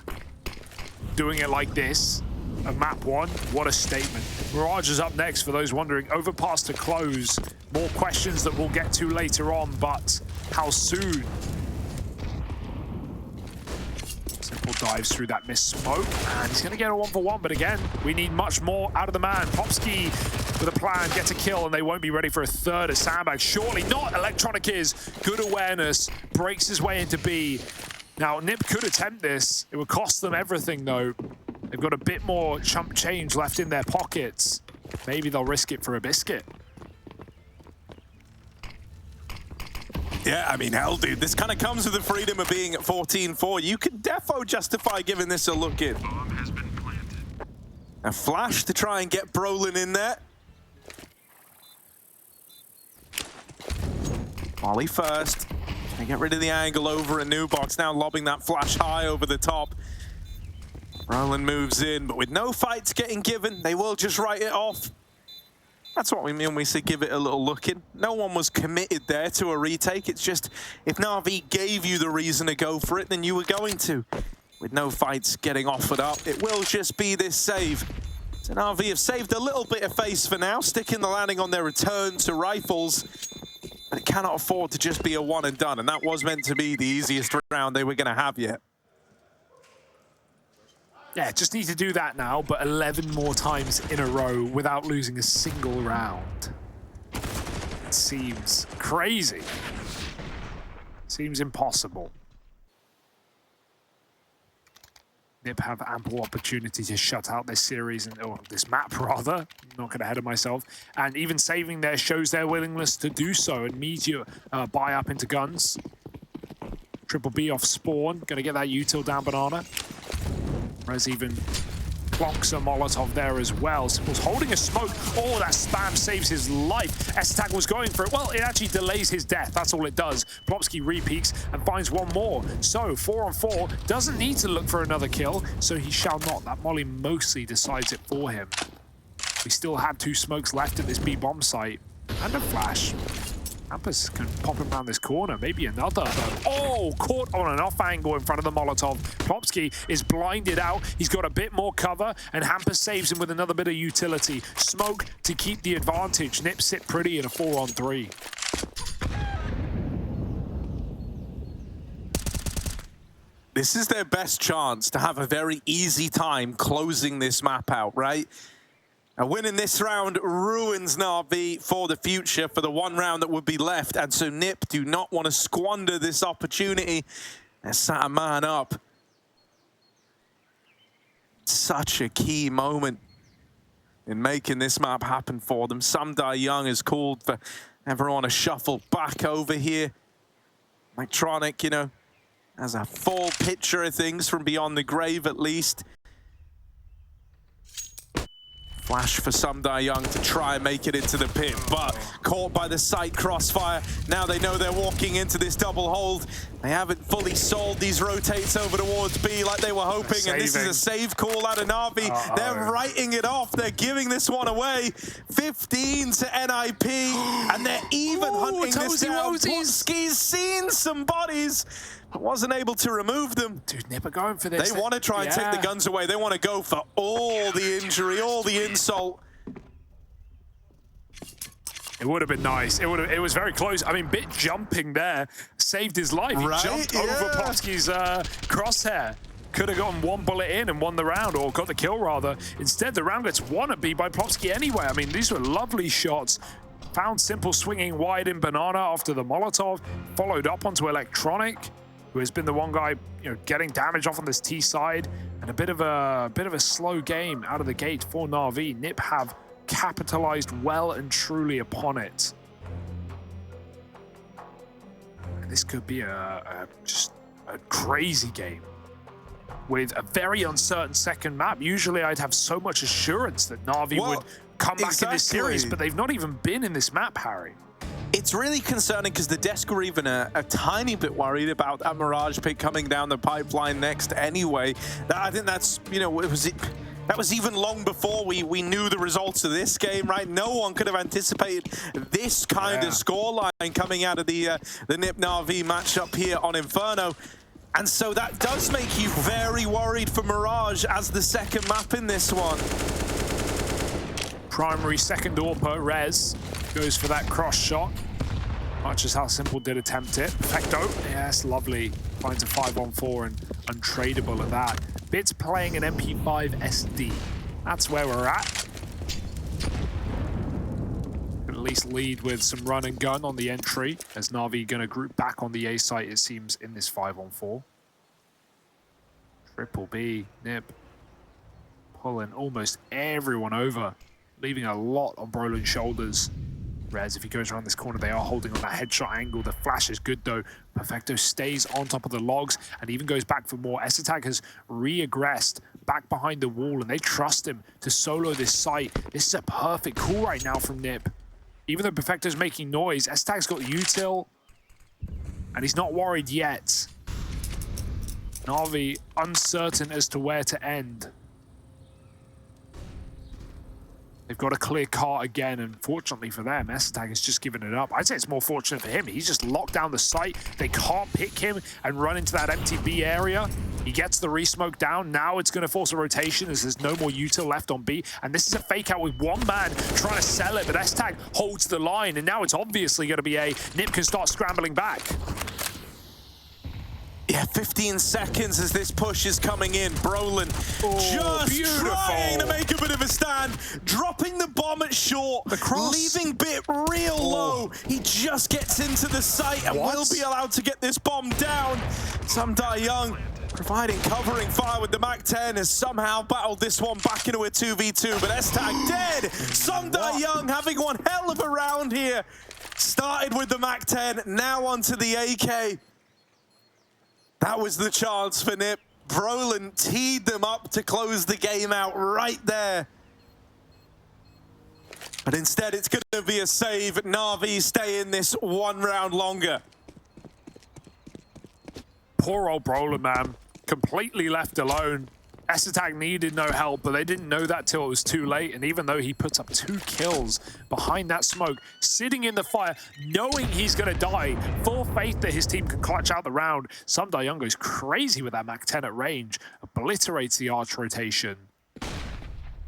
doing it like this, a map 1, what a statement. Mirage is up next for those wondering. Overpass to close. More questions that we'll get to later on, but how soon? Simple dives through that missed smoke, and he's gonna get a 1-for-1, but again, we need much more out of the man. Popsky with a plan, gets a kill, and they won't be ready for a third as Sandbag. Surely not. Electronic is good awareness, breaks his way into B. Now, NiP could attempt this. It would cost them everything, though. They've got a bit more chump change left in their pockets. Maybe they'll risk it for a biscuit. Yeah, I mean, hell, dude, this kind of comes with the freedom of being at 14-4. You could defo justify giving this a look in. Bomb has been planted. A flash to try and get Brolin in there. Molly first. Gonna get rid of the angle over a new box. Now lobbing that flash high over the top. Brolin moves in, but with no fights getting given, they will just write it off. That's what we mean when we say give it a little look in. No one was committed there to a retake. It's just, if NaVi gave you the reason to go for it, then you were going to. With no fights getting offered up, it will just be this save. So NaVi have saved a little bit of face for now, sticking the landing on their return to rifles. But it cannot afford to just be a one and done, and that was meant to be the easiest round they were going to have yet. Yeah, just need to do that now, but 11 more times in a row without losing a single round. It seems crazy. Seems impossible. NiP have ample opportunity to shut out this series, or this map rather. I'm not going to ahead of myself. And even saving there shows their willingness to do so. And Meteor buy up into guns. Triple B off spawn. Going to get that util down banana. Rez even plonks a Molotov there as well. Simple's holding a smoke. Oh, that spam saves his life. S-Tag was going for it. Well, it actually delays his death. That's all it does. Plopsky repeaks and finds one more. So 4 on 4, doesn't need to look for another kill, so he shall not. That molly mostly decides it for him. We still have 2 smokes left at this B bomb site. And a flash. Hampus can pop him around this corner, maybe another. Oh, caught on an off angle in front of the Molotov. Plopsky is blinded out. He's got a bit more cover, and Hampus saves him with another bit of utility. Smoke to keep the advantage. NiP sit pretty in a 4 on 3. This is their best chance to have a very easy time closing this map out, right? And winning this round ruins NaVi for the future, for the one round that would be left. And so NiP do not want to squander this opportunity. They sat a man up. Such a key moment in making this map happen for them. Samdai Young has called for everyone to shuffle back over here. Electronic, you know, has a full picture of things from beyond the grave at least. Flash for Samdai Young to try and make it into the pit, but caught by the sight crossfire. Now they know they're walking into this double hold. They haven't fully sold these rotates over towards B like they were hoping, and this is a save call out of NaVi. They're writing it off. They're giving this one away. 15 to NiP, and they're even hunting this down. Plotski's seen some bodies, but wasn't able to remove them. Dude, NiP are going for this. They want to try and take the guns away. They want to go for all the injury, all the insult. It would have been nice. It was very close. I mean, Bit jumping there saved his life. He jumped over Plotski's crosshair. Could have gotten one bullet in and won the round, or got the kill rather. Instead, the round gets won at B by Plotski anyway. I mean, these were lovely shots. Found Simple swinging wide in Banana after the Molotov, followed up onto Electronic, who has been the one guy, you know, getting damage off on this T side, and a bit of a slow game out of the gate for NaVi. NiP have capitalized well and truly upon it. And this could be just a crazy game with a very uncertain second map. Usually I'd have so much assurance that NaVi would come back in this series, but they've not even been in this map, Harry. It's really concerning because the desk were even a tiny bit worried about that Mirage pick coming down the pipeline next anyway. I think that's, you know, that was even long before we knew the results of this game, right? No one could have anticipated this kind of scoreline coming out of the NiP NaVi matchup here on Inferno. And so that does make you very worried for Mirage as the second map in this one. Primary second AWP, Rez goes for that cross shot, much as how Simple did attempt it. Perfecto, yes, lovely. Finds a 5-on-4 and untradeable at that. Bit's playing an MP5 SD. That's where we're at. At least lead with some run and gun on the entry, as NaVi gonna group back on the A site, it seems, in this 5-on-4. Triple B, NiP pulling almost everyone over, leaving a lot on Brolin's shoulders. Rez, if he goes around this corner, they are holding on that headshot angle. The flash is good though. Perfecto stays on top of the logs and even goes back for more. Essetag has re-aggressed back behind the wall, and they trust him to solo this site. This is a perfect call right now from NiP. Even though Perfecto's making noise, Essetag's got util, and he's not worried yet. NaVi uncertain as to where to end. They've got a clear cart again, and fortunately for them, Essetag has just given it up. I'd say it's more fortunate for him. He's just locked down the site. They can't pick him and run into that empty B area. He gets the re-smoke down. Now it's going to force a rotation as there's no more util left on B. And this is a fake out with one man trying to sell it, but Essetag holds the line, and now it's obviously going to be a NiP can start scrambling back. Yeah, 15 seconds as this push is coming in. Brolin just trying to make a bit of a stand, dropping the bomb at short, leaving Bit real low. He just gets into the site and will be allowed to get this bomb down. Samdai Young providing covering fire with the MAC-10 has somehow battled this one back into a 2v2, but Essetag dead. Samdai Young having one hell of a round here. Started with the MAC-10, now onto the AK. That was the chance for NiP. Brolin teed them up to close the game out right there. But instead, it's going to be a save. NaVi stay in this one round longer. Poor old Brolin, man. Completely left alone. Essetag needed no help, but they didn't know that till it was too late. And even though he puts up 2 kills behind that smoke, sitting in the fire, knowing he's going to die, full faith that his team can clutch out the round, Samdai Young goes crazy with that MAC-10 at range, obliterates the arch rotation.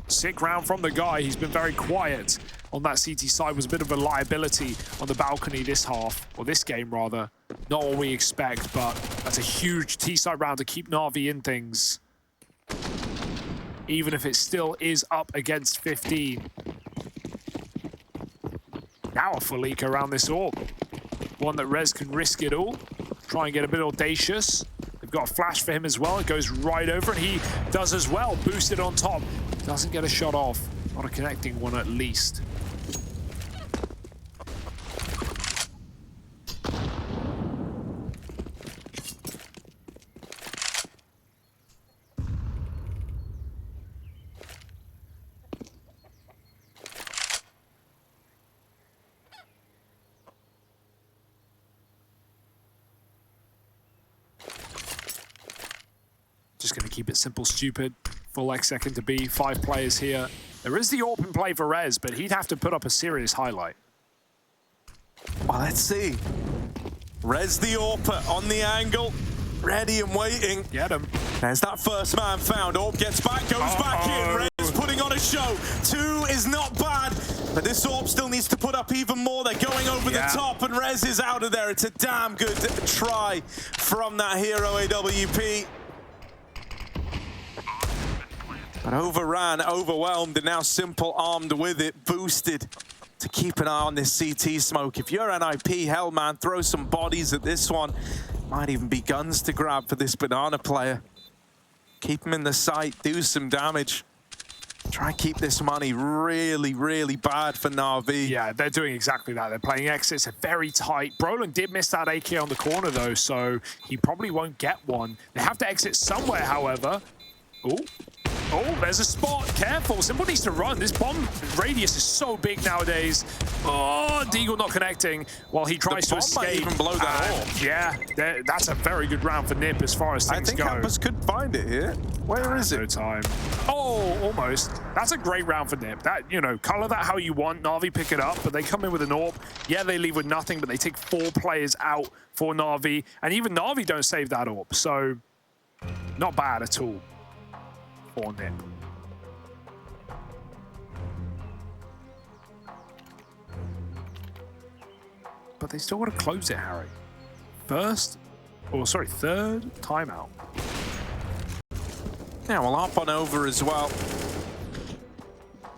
Sick round from the guy. He's been very quiet on that CT side. Was a bit of a liability on the balcony this half, or this game rather. Not what we expect, but that's a huge T-side round to keep NaVi in things. Even if it still is up against 15. Now a full eco around this orb. One that Rez can risk it all. Try and get a bit audacious. They've got a flash for him as well. It goes right over, and he does as well. Boosted on top. Doesn't get a shot off. Not a connecting one at least. Just going to keep it simple, stupid. Full X second to B. 5 players here. There is the AWP in play for Rez, but he'd have to put up a serious highlight. Well, let's see. Rez the AWP on the angle. Ready and waiting. Get him. There's that first man found. AWP gets back, goes back in. Rez putting on a show. 2 is not bad. But this AWP still needs to put up even more. They're going over the top, and Rez is out of there. It's a damn good try from that hero AWP. But overran, overwhelmed, and now Simple armed with it, boosted to keep an eye on this CT smoke. If you're NiP, hell man, throw some bodies at this one. Might even be guns to grab for this banana player. Keep him in the sight, do some damage. Try and keep this money really, really bad for NaVi. Yeah, they're doing exactly that. They're playing exits. They're very tight. Brolin did miss that AK on the corner, though, so he probably won't get one. They have to exit somewhere, however. Ooh. Oh, there's a spot. Careful. Simple needs to run. This bomb radius is so big nowadays. Oh, Deagle not connecting while he tries to escape. Might even blow that off. Yeah, that's a very good round for NiP as far as things go. I think hampus could find it here. Where is it? No time. Oh, almost. That's a great round for NiP. That, you know, color that how you want. NaVi pick it up, but they come in with an AWP. Yeah, they leave with nothing, but they take 4 players out for NaVi. And even NaVi don't save that AWP. So, not bad at all. For NiP. But they still got to close it, Harry. Third timeout. Yeah, we'll hop on over as well.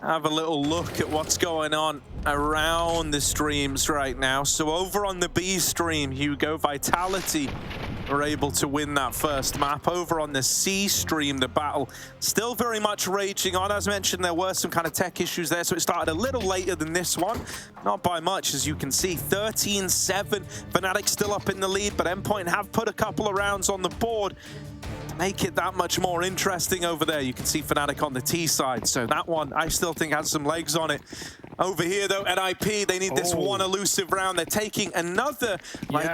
Have a little look at what's going on around the streams right now. So over on the B stream, Hugo, Vitality were able to win that first map. Over on the C stream, the battle still very much raging on. As mentioned, there were some kind of tech issues there, so it started a little later than this one. Not by much, as you can see. 13-7. Fnatic still up in the lead, but Endpoint have put a couple of rounds on the board to make it that much more interesting over there. You can see Fnatic on the T side, so that one I still think has some legs on it. Over here, though, NiP, they need this one elusive round. They're taking another,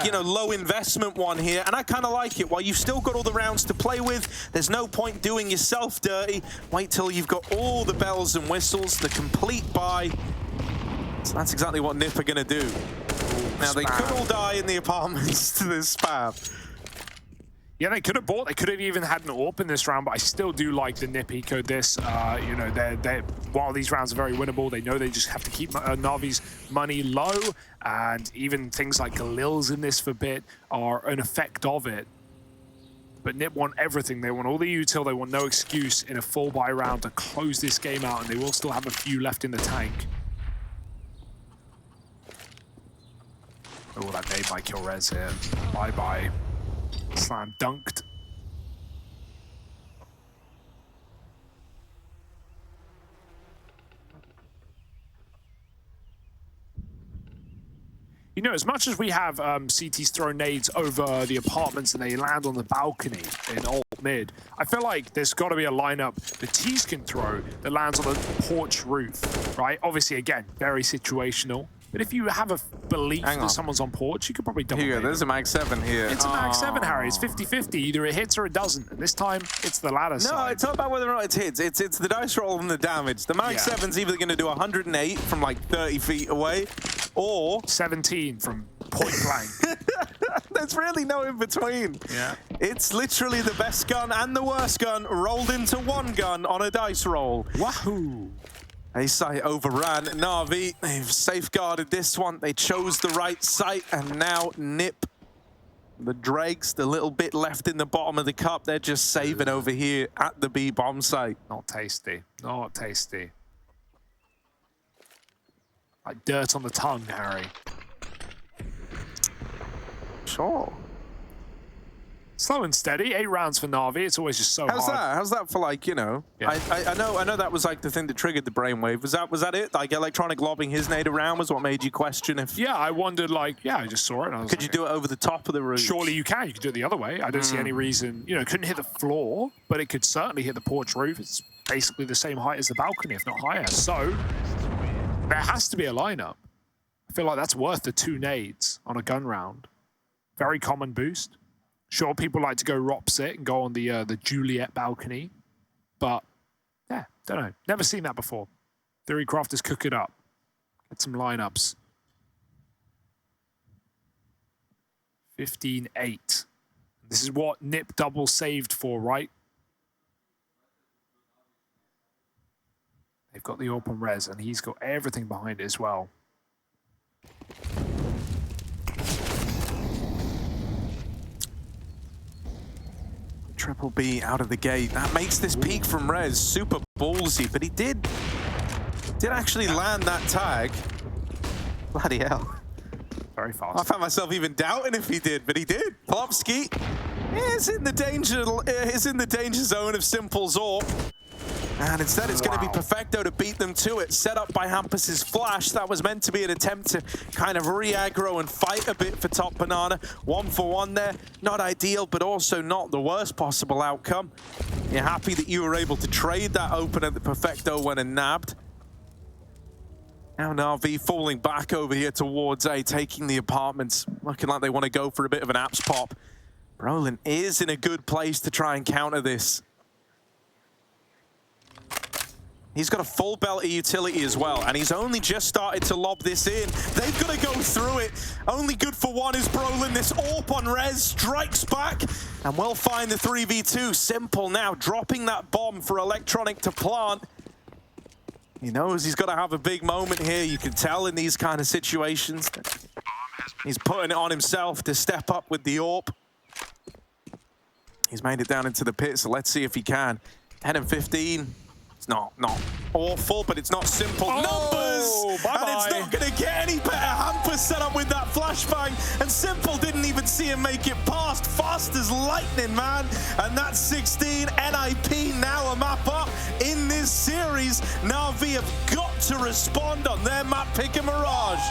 you know, low investment one here. And I kind of like it. While you've still got all the rounds to play with, there's no point doing yourself dirty. Wait till you've got all the bells and whistles, the complete buy. So that's exactly what NiP are going to do. Now, they could all die in the apartments to this spam. Yeah, they could have bought. They could have even had an AWP in this round, but I still do like the NiP eco this. You know, while these rounds are very winnable, they know they just have to keep NaVi's money low, and even things like Galil's in this for bit are an effect of it. But NiP want everything. They want all the util. They want no excuse in a full buy round to close this game out, and they will still have a few left in the tank. Oh, that nade might kill Rez here. Bye-bye. Slam dunked. You know, as much as we have CTs throw nades over the apartments and they land on the balcony in alt mid, I feel like there's got to be a lineup the T's can throw that lands on the porch roof, right? Obviously, again, very situational. But if you have a belief that someone's on porch, you could probably double Here, there's a Mag 7 here. It's a Mag 7, Harry. It's 50-50. Either it hits or it doesn't. And this time, it's the latter side. No, it's not about whether or not it hits. It's the dice roll and the damage. The Mag 7's either going to do 108 from like 30 feet away, or 17 from point blank. There's really no in between. Yeah. It's literally the best gun and the worst gun rolled into one gun on a dice roll. Wahoo! A site overran NaVi. They've safeguarded this one. They chose the right site, and now NiP. The dregs, the little bit left in the bottom of the cup, they're just saving over here at the B bomb site. Not tasty. Not tasty. Like dirt on the tongue, Harry. Sure. Slow and steady. 8 rounds for NaVi. It's always just so How's hard. that? How's that for, like, you know? Yeah. I know that was like the thing that triggered the brainwave. Was that it? Like electronic lobbing his nade around was what made you question if? Yeah, I wondered, like, yeah, I just saw it. And I was Could you do it over the top of the roof? Surely you can. You can do it the other way. I don't see any reason. You know, it couldn't hit the floor, but it could certainly hit the porch roof. It's basically the same height as the balcony, if not higher. So there has to be a lineup. I feel like that's worth the 2 nades on a gun round. Very common boost. Sure, people like to go ROPS it and go on the Juliet balcony, but yeah, don't know. Never seen that before. Theory Crafters cook it up. Get some lineups. 15-8. This is what NiP double saved for, right? They've got the open res, and he's got everything behind it as well. Triple B out of the gate. That makes this peak from Rez super ballsy, but he did actually land that tag. Bloody hell. Very fast. I found myself even doubting if he did, but he did. Plopsky is in the danger zone of Simple's AWP. And instead it's going to be Perfecto to beat them to it. Set up by hampus's flash. That was meant to be an attempt to kind of re-aggro and fight a bit for Top Banana. 1-for-1 there. Not ideal, but also not the worst possible outcome. You're happy that you were able to trade that opener that Perfecto went and nabbed. Now NaVi falling back over here towards A, taking the apartments. Looking like they want to go for a bit of an apps pop. Brolin is in a good place to try and counter this. He's got a full belt of utility as well, and he's only just started to lob this in. They've got to go through it. Only good for one is Brolin. This AWP on Rez strikes back, and will find the 3v2. Simple now dropping that bomb for Electronic to plant. He knows he's got to have a big moment here. You can tell in these kind of situations that he's putting it on himself to step up with the AWP. He's made it down into the pit, so let's see if he can. 10 and 15. It's not awful, but it's not simple. Numbers! Bye-bye. And it's not going to get any better. Hampus set up with that flashbang, and Simple didn't even see him make it past. Fast as lightning, man. And that's 16. NiP now a map up in this series. NaVi have got to respond on their map pick and Mirage.